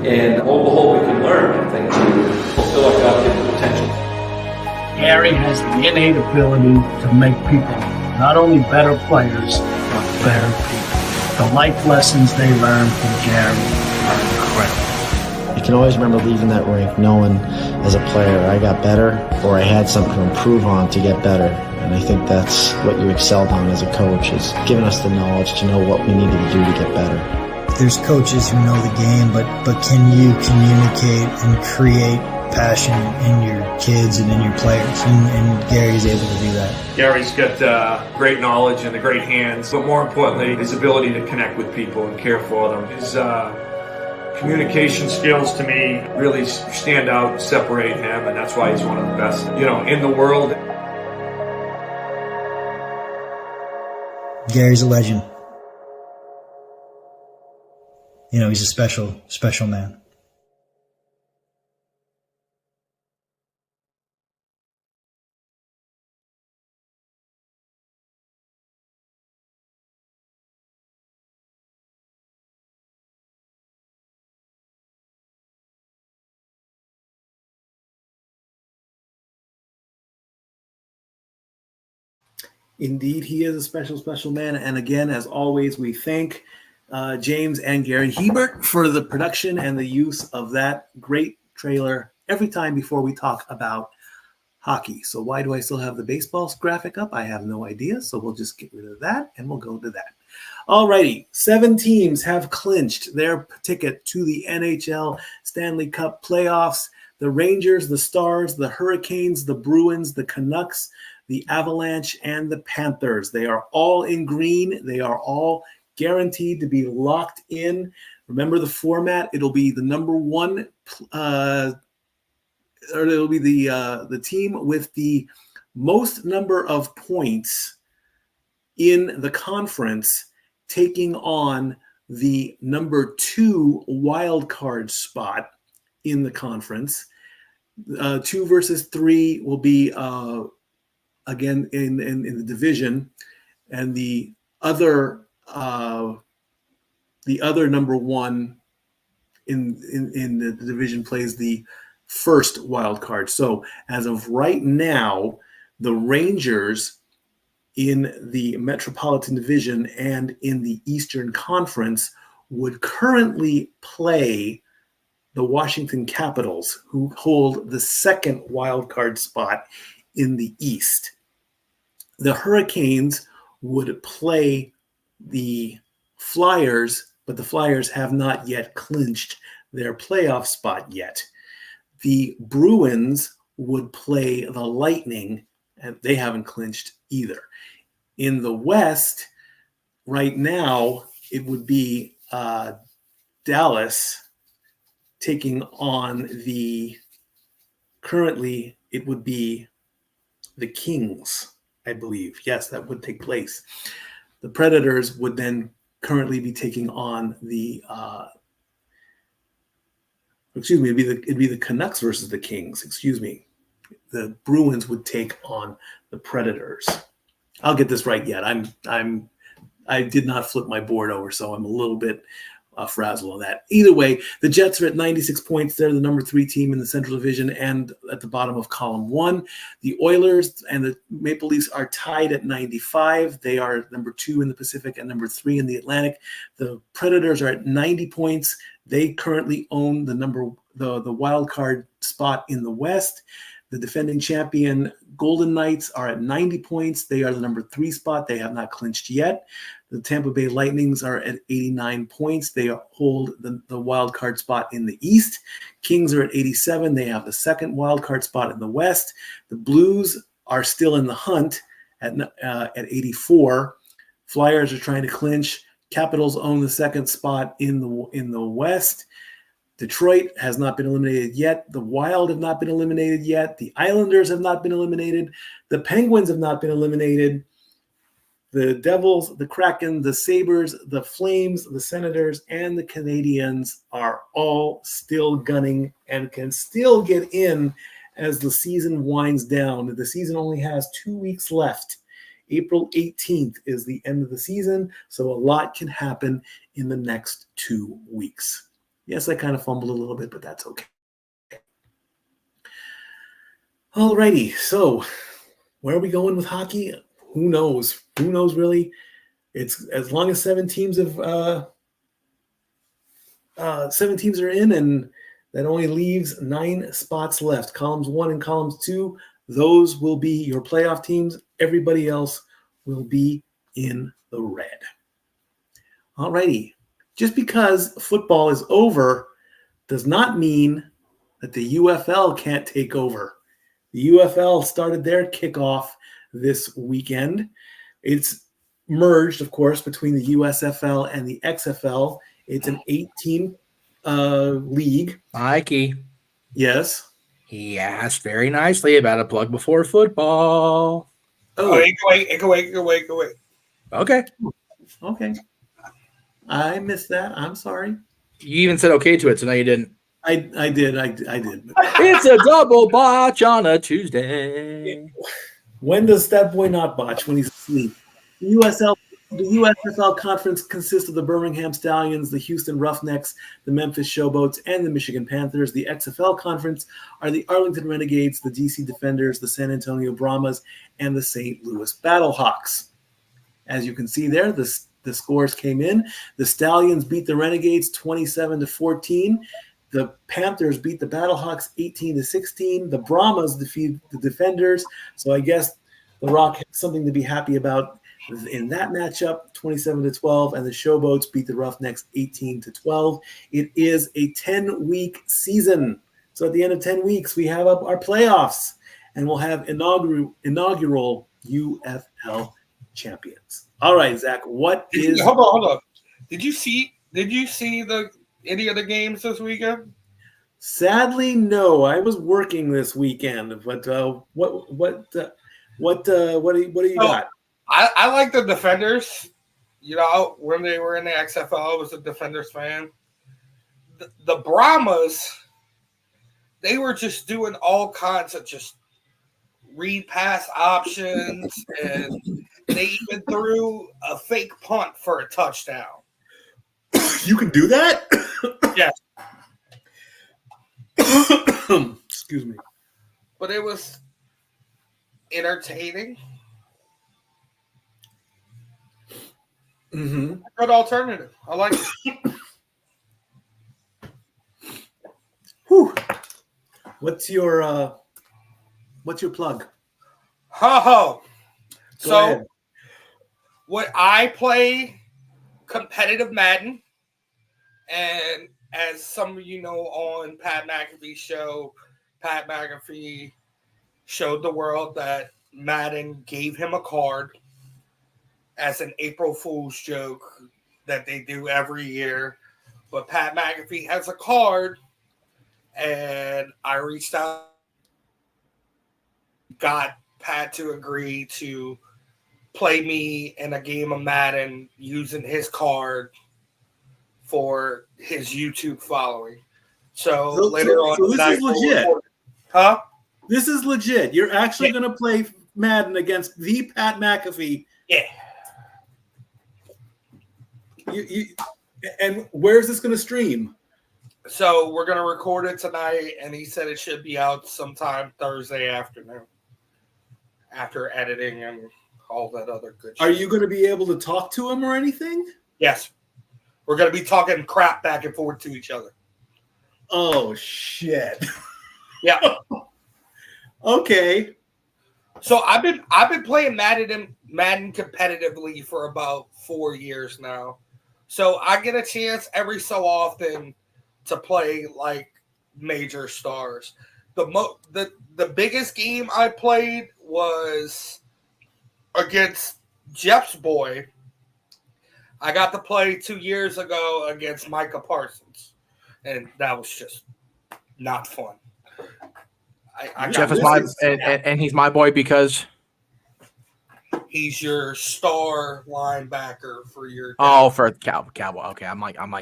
And lo and behold, we can learn, I think, to fulfill our God-given potential. Gary has the innate ability to make people not only better players, but better people. The life lessons they learn from Gary are incredible. You can always remember leaving that rink knowing as a player I got better or I had something to improve on to get better. And I think that's what you excelled on as a coach, is giving us the knowledge to know what we needed to do to get better. There's coaches who know the game, but can you communicate and create passion in your kids and in your players? And Gary's able to do that. Gary's got great knowledge and the great hands, but more importantly, his ability to connect with people and care for them. His communication skills, to me, really stand out and separate him, and that's why he's one of the best, in the world. Gary's a legend. He's a special man. Indeed, he is a special, special man. And again, as always, we thank James and Gary Hebert for the production and the use of that great trailer every time before we talk about hockey. So why do I still have the baseball graphic up? I have no idea. So we'll just get rid of that and we'll go to that. All righty. 7 teams have clinched their ticket to the NHL Stanley Cup playoffs. The Rangers, the Stars, the Hurricanes, the Bruins, the Canucks, the Avalanche, and the Panthers. They are all in green. They are all guaranteed to be locked in. Remember the format. It'll be the number one or it'll be the team with the most number of points in the conference taking on the number 2 wild card spot in the conference. 2 versus 3 will be again in the division, and the other number 1 in the division plays the first wild card. So as of right now, the Rangers in the Metropolitan Division and in the Eastern Conference would currently play the Washington Capitals, who hold the second wild card spot in the East. The Hurricanes would play the Flyers, but the Flyers have not yet clinched their playoff spot yet. The Bruins would play the Lightning, and they haven't clinched either. In the West, right now, it would be Dallas taking on currently it would be the Kings, I believe. Yes, that would take place. The Predators would then currently be taking on it'd be the Canucks versus the Kings. Excuse me. The Bruins would take on the Predators. I'll get this right yet. I did not flip my board over, so I'm a little bit frazzled on that. Either way, the Jets are at 96 points. They're the number 3 team in the Central Division and at the bottom of column 1. The Oilers and the Maple Leafs are tied at 95. They are number 2 in the Pacific and number 3 in the Atlantic. The Predators are at 90 points. They currently own the wild card spot in the West. The defending champion Golden Knights are at 90 points. They are the number 3 spot. They have not clinched yet. The Tampa Bay Lightnings are at 89 points. They hold the wild card spot in the East. Kings are at 87. They have the second wild card spot in the West. The Blues are still in the hunt at 84. Flyers are trying to clinch. Capitals own the second spot in the West. Detroit has not been eliminated yet. The Wild have not been eliminated yet. The Islanders have not been eliminated. The Penguins have not been eliminated. The Devils, the Kraken, the Sabres, the Flames, the Senators, and the Canadiens are all still gunning and can still get in as the season winds down. The season only has 2 weeks left. April 18th is the end of the season, so a lot can happen in the next 2 weeks. Yes, I kind of fumbled a little bit, but that's okay. All righty, so where are we going with hockey? Who knows? Who knows, really? It's as long as 7 teams are in, and that only leaves 9 spots left. Columns 1 and columns 2, those will be your playoff teams. Everybody else will be in the red. All righty. Just because football is over does not mean that the UFL can't take over. The UFL started their kickoff this weekend. It's merged, of course, between the USFL and the XFL. It's an 8-team league. Mikey. Yes. He asked very nicely about a plug before football. Oh, it go away. Okay. Okay. I missed that. I'm sorry. You even said okay to it, so no, you didn't. I did. It's a double botch on a Tuesday. When does that boy not botch? When he's asleep. The The USFL Conference consists of the Birmingham Stallions, the Houston Roughnecks, the Memphis Showboats, and the Michigan Panthers. The XFL Conference are the Arlington Renegades, the DC Defenders, the San Antonio Brahmas, and the St. Louis Battlehawks. As you can see there, the scores came in. The Stallions beat the Renegades 27-14. The Panthers beat the Battlehawks 18-16. The Brahmas defeated the Defenders. So I guess the Rock had something to be happy about in that matchup, 27-12, and the Showboats beat the Roughnecks 18-12. It is a 10-week season. So at the end of 10 weeks, we have our playoffs, and we'll have inaugural UFL champions. All right, Zach, what is... Hold on. Did you see any of the games this weekend? Sadly, no. I was working this weekend, but what do you got? I like the Defenders. You know, when they were in the XFL, I was a Defenders fan. The Brahmas, they were just doing all kinds of just read pass options, and they even threw a fake punt for a touchdown. You can do that? Yes. Excuse me. But it was entertaining. Mm-hmm. Good alternative. I like it. Whew. What's your plug? Ho. So ahead. what I play competitive Madden, and as some of you know on Pat McAfee's show, Pat McAfee showed the world that Madden gave him a card as an April Fool's joke that they do every year. But Pat McAfee has a card, and I reached out, got Pat to agree to play me in a game of Madden using his card for his YouTube following. So later on, so this is legit. Huh? This is legit. You're actually going to play Madden against the Pat McAfee. Yeah. And where's this going to stream? So we're going to record it tonight, and he said it should be out sometime Thursday afternoon after editing and all that other good shit. Are you going to be able to talk to him or anything? Yes. We're going to be talking crap back and forth to each other. Oh, shit. Yeah. Okay. So I've been playing Madden competitively for about 4 years now. So I get a chance every so often to play like major stars. The biggest game I played was against Jeff's boy. I got to play 2 years ago against Micah Parsons, and that was just not fun. Jeff is and he's my boy because he's your star linebacker for your. For Cowboy. Okay, I'm like I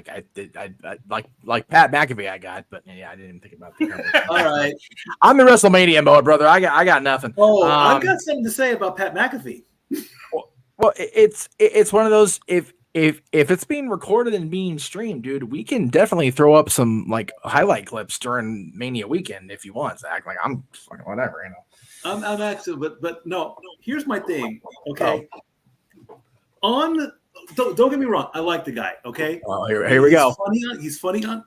like Pat McAfee I got, but yeah, I didn't even think about the Cowboys. All right, I'm in WrestleMania mode, brother. I got nothing. Oh, I've got something to say about Pat McAfee. Well, it's one of those if it's being recorded and being streamed, dude, we can definitely throw up some like highlight clips during Mania weekend if you want, Zach. Like I'm fucking whatever, you know. I'm actually, but no. Here's my thing. Okay, don't get me wrong. I like the guy. Okay. Oh, here we go. He's funny on.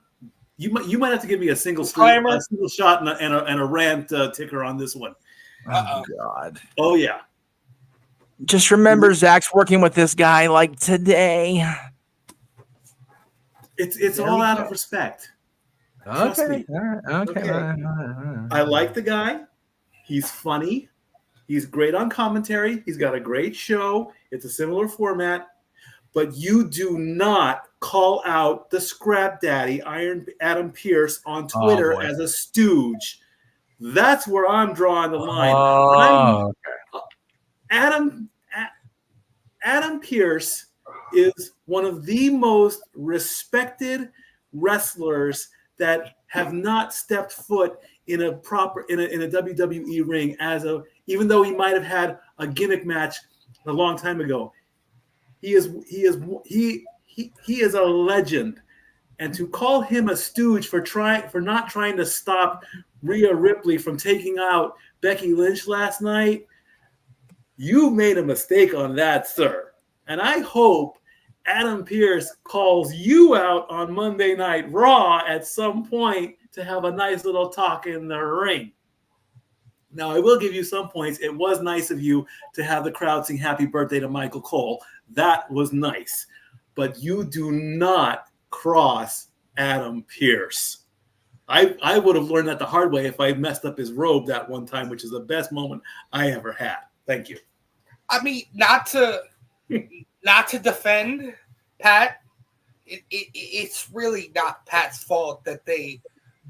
You might have to give me a single shot and a rant ticker on this one. Oh God. Oh yeah. Just remember, Zach's working with this guy like today. It's all out of respect. Trust me. Okay. I like the guy. He's funny. He's great on commentary. He's got a great show. It's a similar format. But you do not call out the Scrap Daddy, Adam Pierce, on Twitter as a stooge. That's where I'm drawing the line. Adam Pierce is one of the most respected wrestlers that have not stepped foot in a WWE ring even though he might have had a gimmick match a long time ago. He is a legend. And to call him a stooge for not trying to stop Rhea Ripley from taking out Becky Lynch last night, you made a mistake on that, sir. And I hope Adam Pearce calls you out on Monday Night Raw at some point to have a nice little talk in the ring. Now, I will give you some points. It was nice of you to have the crowd sing happy birthday to Michael Cole. That was nice. But you do not cross Adam Pearce. I would have learned that the hard way if I messed up his robe that one time, which is the best moment I ever had. Thank you. I mean, not to defend Pat, it's really not Pat's fault that they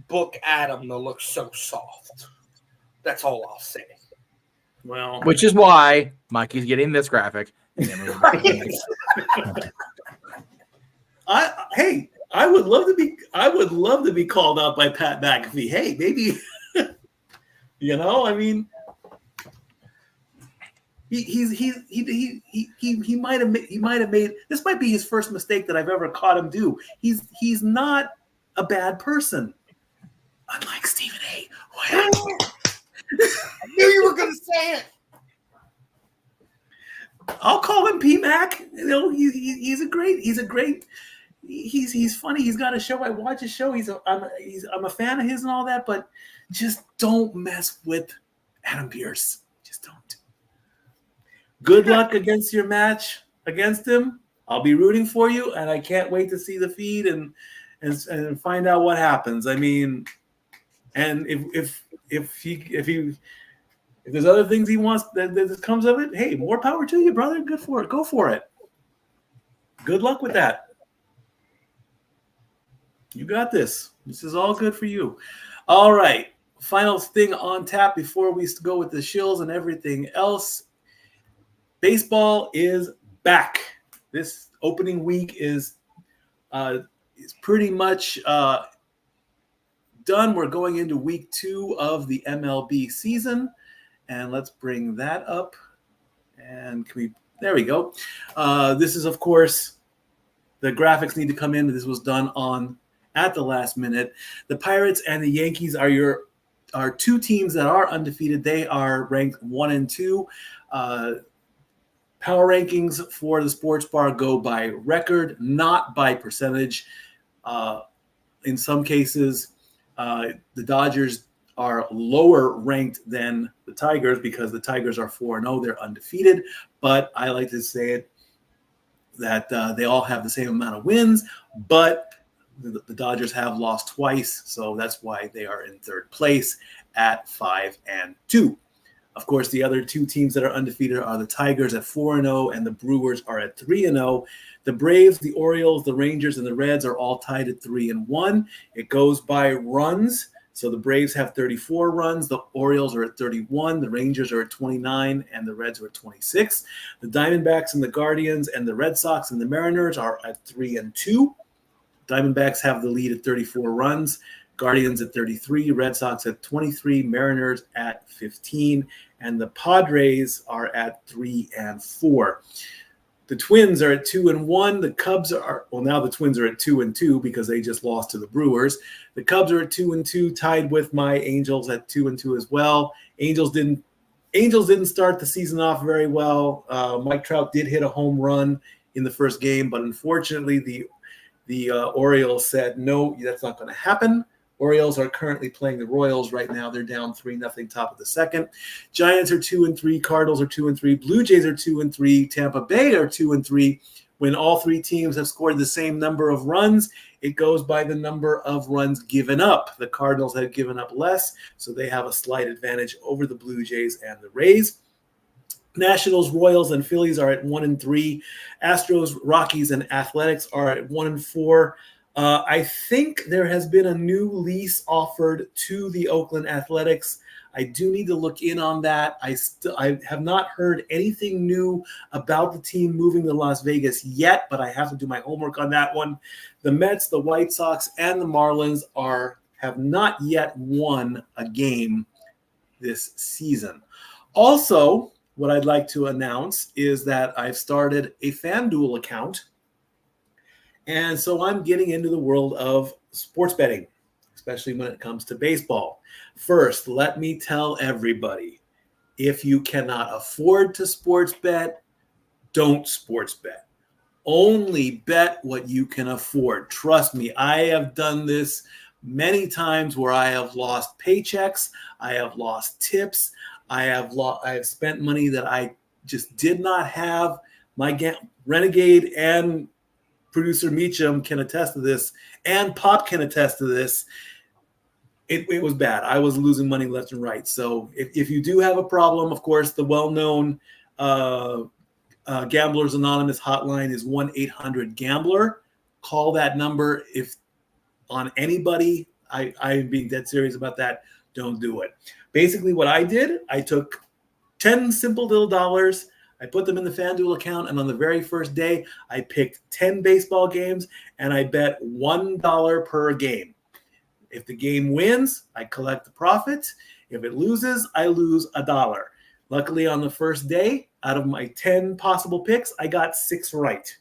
book Adam to look so soft. That's all I'll say. Well, which is why Mikey's getting this graphic. I would love to be called out by Pat McAfee. Hey, maybe I mean, he might have made this might be his first mistake that I've ever caught him do. He's not a bad person, unlike Stephen A. I knew you were going to say it. I'll call him P-Mac. He's funny. He's got a show. I watch his show. I'm a fan of his and all that, but just don't mess with Adam Pearce. Just don't. Good luck against your match against him. I'll be rooting for you, and I can't wait to see the feed and find out what happens. I mean, and if there's other things he wants that comes of it, hey, more power to you, brother. Good for it. Go for it. Good luck with that. You got this. This is all good for you. All right. Final thing on tap before we go with the shills and everything else. Baseball is back. This opening week is pretty much done. We're going into week 2 of the MLB season. And let's bring that up. And there we go. This is, of course, the graphics need to come in. This was done at the last minute. The Pirates and the Yankees are two teams that are undefeated. They are ranked 1 and 2. Power rankings for the sports bar go by record, not by percentage. In some cases, the Dodgers are lower ranked than the Tigers because the Tigers are 4-0. They're undefeated. But I like to say it that they all have the same amount of wins, but the Dodgers have lost twice. So that's why they are in third place at 5-2. Of course, the other two teams that are undefeated are the Tigers at 4-0 and the Brewers are at 3-0. The Braves, the Orioles, the Rangers, and the Reds are all tied at 3-1. It goes by runs. So the Braves have 34 runs. The Orioles are at 31. The Rangers are at 29, and the Reds are at 26. The Diamondbacks and the Guardians and the Red Sox and the Mariners are at 3-2. Diamondbacks have the lead at 34 runs. Guardians at 33, Red Sox at 23, Mariners at 15, and the Padres are at 3-4. The Twins are at 2-1. The Cubs are, well, now the Twins are at 2-2 because they just lost to the Brewers. The Cubs are at 2-2, tied with my Angels at 2-2 as well. Angels didn't start the season off very well. Mike Trout did hit a home run in the first game, but unfortunately the Orioles said, no, that's not going to happen. Orioles are currently playing the Royals right now. They're down 3-0, top of the second. Giants are 2-3. Cardinals are 2-3. Blue Jays are 2-3. Tampa Bay are 2-3. When all three teams have scored the same number of runs, it goes by the number of runs given up. The Cardinals have given up less, so they have a slight advantage over the Blue Jays and the Rays. Nationals, Royals, and Phillies are at 1-3. Astros, Rockies, and Athletics are at 1-4. I think there has been a new lease offered to the Oakland Athletics. I do need to look in on that. I have not heard anything new about the team moving to Las Vegas yet, but I have to do my homework on that one. The Mets, the White Sox, and the Marlins have not yet won a game this season. Also, what I'd like to announce is that I've started a FanDuel account. And so I'm getting into the world of sports betting, especially when it comes to baseball. First, let me tell everybody, if you cannot afford to sports bet, don't sports bet. Only bet what you can afford. Trust me, I have done this many times where I have lost paychecks, I have lost tips, I have spent money that I just did not have. My Renegade and producer Meacham can attest to this, and Pop can attest to this. It was bad. I was losing money left and right. So if you do have a problem, of course, the well-known Gamblers Anonymous hotline is 1-800-GAMBLER. Call that number if on anybody. I am being dead serious about that. Don't do it. Basically, what I did, I took 10 simple little dollars. I put them in the FanDuel account, and on the very first day, I picked 10 baseball games, and I bet $1 per game. If the game wins, I collect the profit. If it loses, I lose $1. Luckily, on the first day, out of my 10 possible picks, I got 6 right.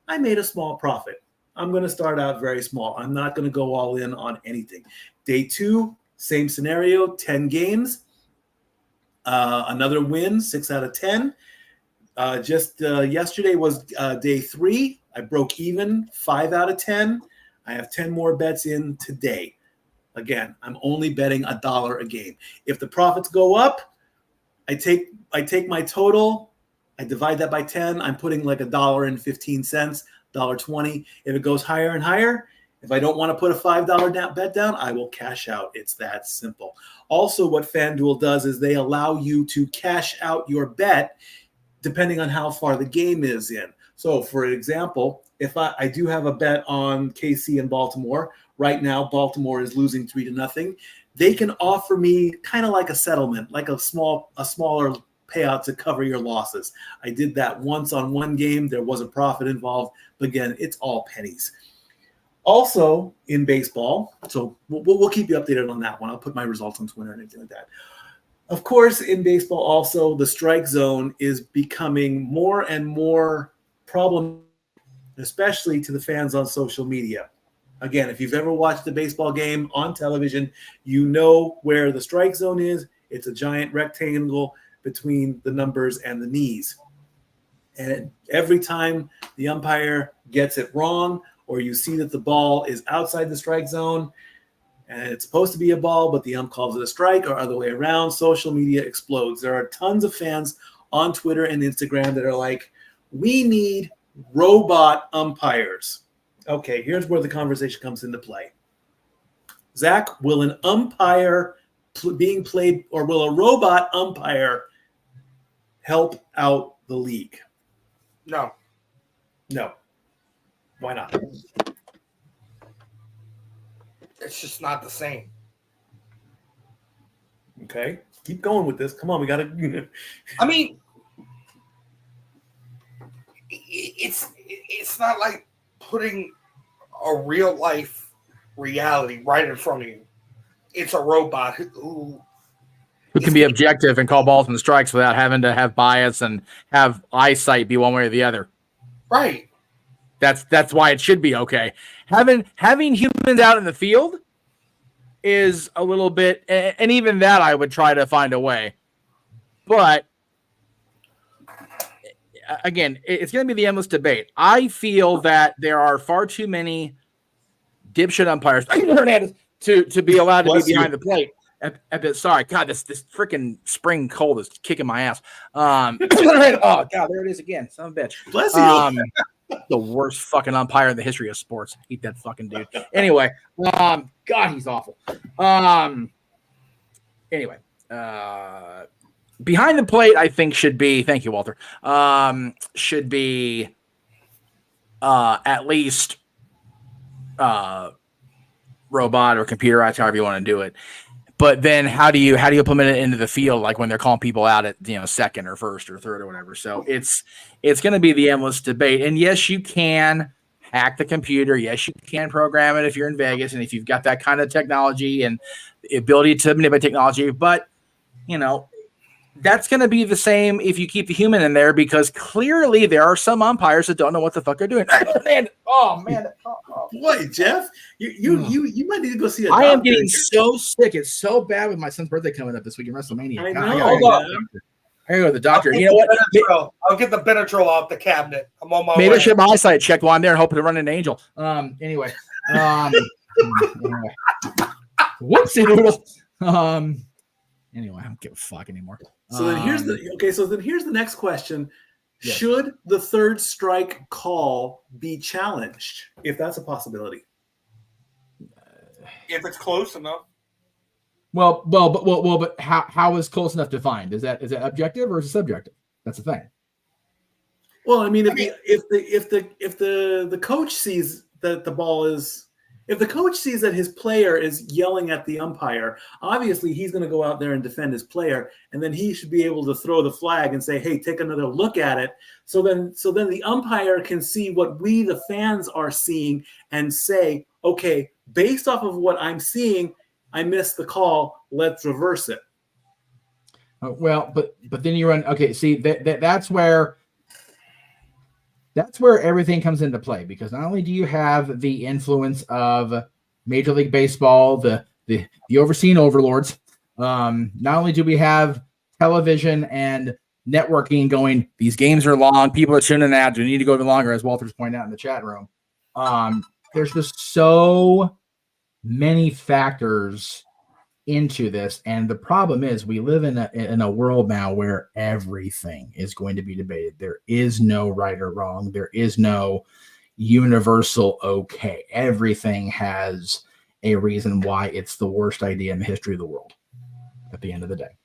I made a small profit. I'm going to start out very small. I'm not going to go all in on anything. Day 2, same scenario, 10 games. Another win, 6 out of 10. Yesterday was day 3. I broke even, 5 out of 10. I have 10 more bets in today. Again, I'm only betting $1 a game. If the profits go up, I take my total, I divide that by 10. I'm putting like $1.15, $1.20. If it goes higher and higher, if I don't want to put a $5 bet down, I will cash out. It's that simple. Also, what FanDuel does is they allow you to cash out your bet depending on how far the game is in. So, for example, if I do have a bet on KC and Baltimore, right now Baltimore is losing 3-0. They can offer me kind of like a settlement, like a smaller payout to cover your losses. I did that once on one game. There was a profit involved, but again, it's all pennies. Also in baseball, so we'll keep you updated on that one. I'll put my results on Twitter and anything like that. Of course, in baseball also, the strike zone is becoming more and more problem, especially to the fans on social media. Again, if you've ever watched a baseball game on television, you know where the strike zone is. It's a giant rectangle between the numbers and the knees. And every time the umpire gets it wrong, or you see that the ball is outside the strike zone, and it's supposed to be a ball, but the ump calls it a strike, or other way around, social media explodes. There are tons of fans on Twitter and Instagram that are like, we need robot umpires. Okay, here's where the conversation comes into play. Zach, will an umpire being played, or will a robot umpire help out the league? No. Why not? It's just not the same. Okay, keep going with this. Come on, we got to. I mean, it's not like putting a real life reality right in front of you. It's a robot who can be objective and call balls and strikes without having to have bias and have eyesight be one way or the other. Right. That's why it should be okay. Having humans out in the field is a little bit, and even that I would try to find a way. But again, it's going to be the endless debate. I feel that there are far too many dipshit umpires to be allowed to be behind the plate. A bit sorry, God, this freaking spring cold is kicking my ass. Oh God, there it is again, son of a bitch. Bless you. The worst fucking umpire in the history of sports. Hate that fucking dude. Anyway, God, he's awful. Anyway, behind the plate, I think should be. Thank you, Walter. Should be at least robot or computerized, however you want to do it. But then how do you implement it into the field, like when they're calling people out at second or first or third or whatever? So it's going to be the endless debate. And yes, you can hack the computer. Yes, you can program it if you're in Vegas and if you've got that kind of technology and the ability to manipulate technology. But that's going to be the same if you keep the human in there, because clearly there are some umpires that don't know what the fuck they're doing. Man. Boy, Jeff, you might need to go see a doctor. I am getting so sick. It's so bad with my son's birthday coming up this week in WrestleMania. I know. I gotta go to the doctor. You know what? I'll get the Benadryl off the cabinet. I'm on my Maybe way. I should have my eyesight checked while I'm there and hoping to run an angel. Anyway. Whoopsie doodle. Anyway, I don't give a fuck anymore. So then here's the next question. Yes. Should the third strike call be challenged, if that's a possibility? If it's close enough. But how is close enough defined? Is that objective or is it subjective? That's the thing. Well, I mean, if the coach sees that the ball is, if the coach sees that his player is yelling at the umpire, obviously he's going to go out there and defend his player, and then he should be able to throw the flag and say, "Hey, take another look at it." So then the umpire can see what we, the fans, are seeing and say, "Okay, based off of what I'm seeing, I missed the call. Let's reverse it." Well, but then you run. Okay, see that's where everything comes into play, because not only do you have the influence of Major League Baseball, the overseeing overlords, not only do we have television and networking going, these games are long, people are tuning out, do need to go longer, as Walter's pointed out in the chat room. There's just so many factors into this, and the problem is we live in a world now where everything is going to be debated. There is no right or wrong. There is no universal okay. Everything has a reason why it's the worst idea in the history of the world at the end of the day.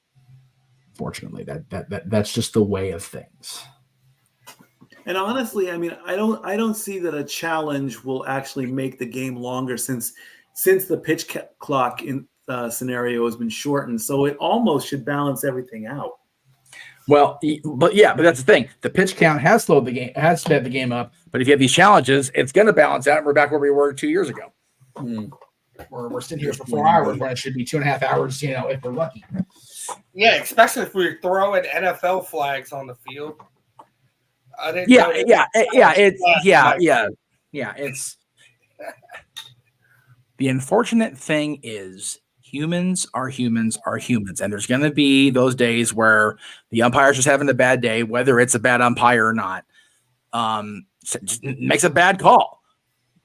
Fortunately, that's just the way of things. And honestly, I mean, I don't see that a challenge will actually make the game longer since the pitch clock in scenario has been shortened, so it almost should balance everything out. Well, but that's the thing. The pitch count has slowed the game, has sped the game up. But if you have these challenges, it's going to balance out. And we're back where we were 2 years ago. We're sitting here for 4 hours when it should be 2.5 hours. If we're lucky. Yeah, especially if we're throwing NFL flags on the field. I didn't. It's the unfortunate thing is, humans are humans, and there's going to be those days where the umpire's just having a bad day, whether it's a bad umpire or not. Makes a bad call,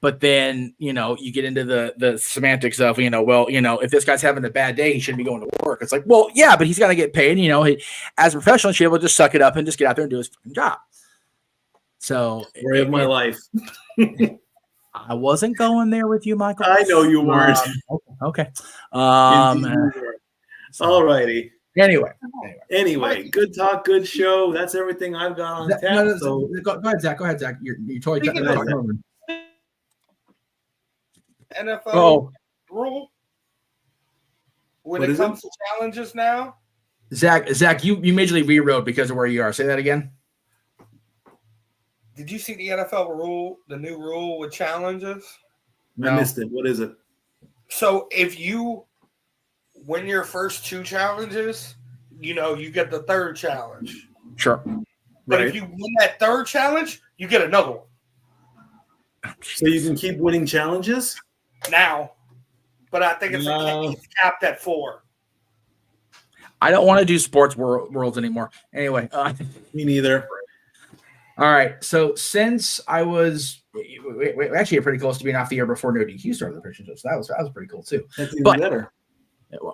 but then you get into the semantics of if this guy's having a bad day, he shouldn't be going to work. It's like, well, yeah, but he's got to get paid. As a professional, he should be able to just suck it up and just get out there and do his fucking job. So, story of my life. I wasn't going there with you, Michael. I know you weren't. Okay. All righty. Anyway, good talk, good show. That's everything I've got on tap. Go ahead, Zach. You totally got the NFL rule when it comes to challenges now. Zach, you majorly rewrote because of where you are. Say that again. Did you see the NFL rule, the new rule with challenges? No. I missed it. What is it? So if you win your first 2 challenges, you get the third challenge. Sure. But if you win that third challenge, you get another one. So you can keep winning challenges? Now. But I think it's capped at 4. I don't want to do sports worlds anymore. Anyway. Me neither. All right. So since I was we actually pretty close to being off the air before No DQ started the prediction show, so that was pretty cool too. That's even better.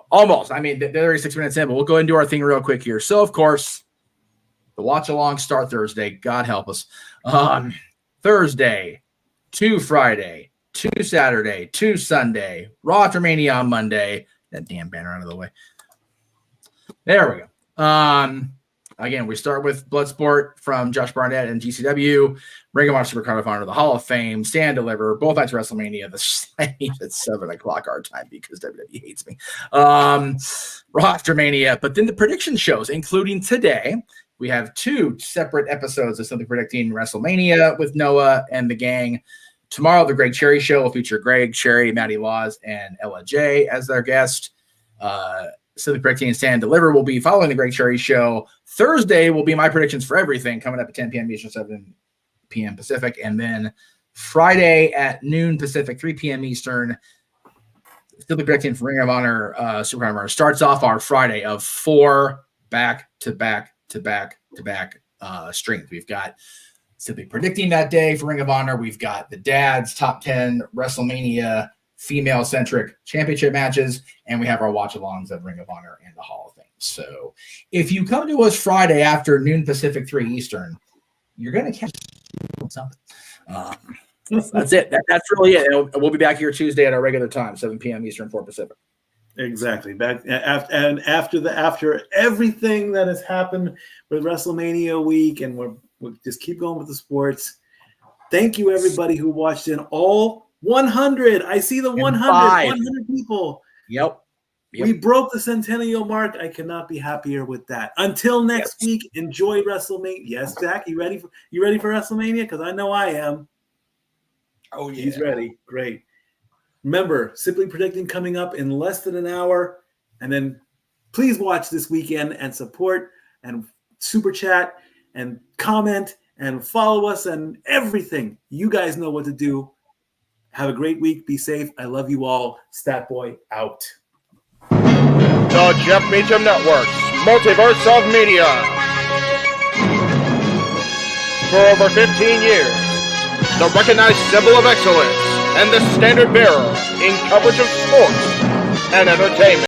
Almost. I mean, they're already 6 minutes in, but we'll go ahead and do our thing real quick here. So of course, the watch along start Thursday. God help us. Thursday, 2 Friday, 2 Saturday, 2 Sunday, Raw after Mania on Monday. That damn banner out of the way. There we go. Again, we start with Bloodsport from Josh Barnett and GCW, Ring of Honor Supercard of Honor, the Hall of Fame, Stand Deliver, both nights of WrestleMania, the same at 7 o'clock our time because WWE hates me. Raw after Mania, but then the prediction shows, including today, we have 2 separate episodes of Something Predicting WrestleMania with Noah and the gang. Tomorrow, the Greg Cherry Show will feature Greg, Cherry, Maddie Laws, and Ella J as their guest. Simply Predicting and Stand and Deliver will be following the Greg Cherry Show. Thursday will be my predictions for everything coming up at 10 p.m. Eastern, 7 p.m. Pacific. And then Friday at noon Pacific, 3 p.m. Eastern, Simply Predicting for Ring of Honor Super Honor starts off our Friday of 4 back-to-back streams. We've got Simply Predicting that day for Ring of Honor. We've got the Dad's Top 10 WrestleMania female-centric championship matches, and we have our watch-alongs of Ring of Honor and the Hall of Fame. So if you come to us Friday after noon Pacific, 3 Eastern, you're going to catch something. That's it. That's really it. We'll be back here Tuesday at our regular time, 7 p.m. Eastern, 4 Pacific. Exactly. Back after everything that has happened with WrestleMania week, and we'll just keep going with the sports. Thank you, everybody who watched in all 100. I see the 100 people. Yep. We broke the centennial mark. I cannot be happier with that. Until next week, enjoy WrestleMania. Yes, Jack, you ready for WrestleMania? Because I know I am. Oh, yeah. He's ready. Great. Remember, Simply Predicting coming up in less than an hour. And then please watch this weekend and support and super chat and comment and follow us and everything. You guys know what to do. Have a great week. Be safe. I love you all. Stat Boy out. The Jeff Meacham Network's Multiverse of Media. For over 15 years, the recognized symbol of excellence and the standard bearer in coverage of sports and entertainment.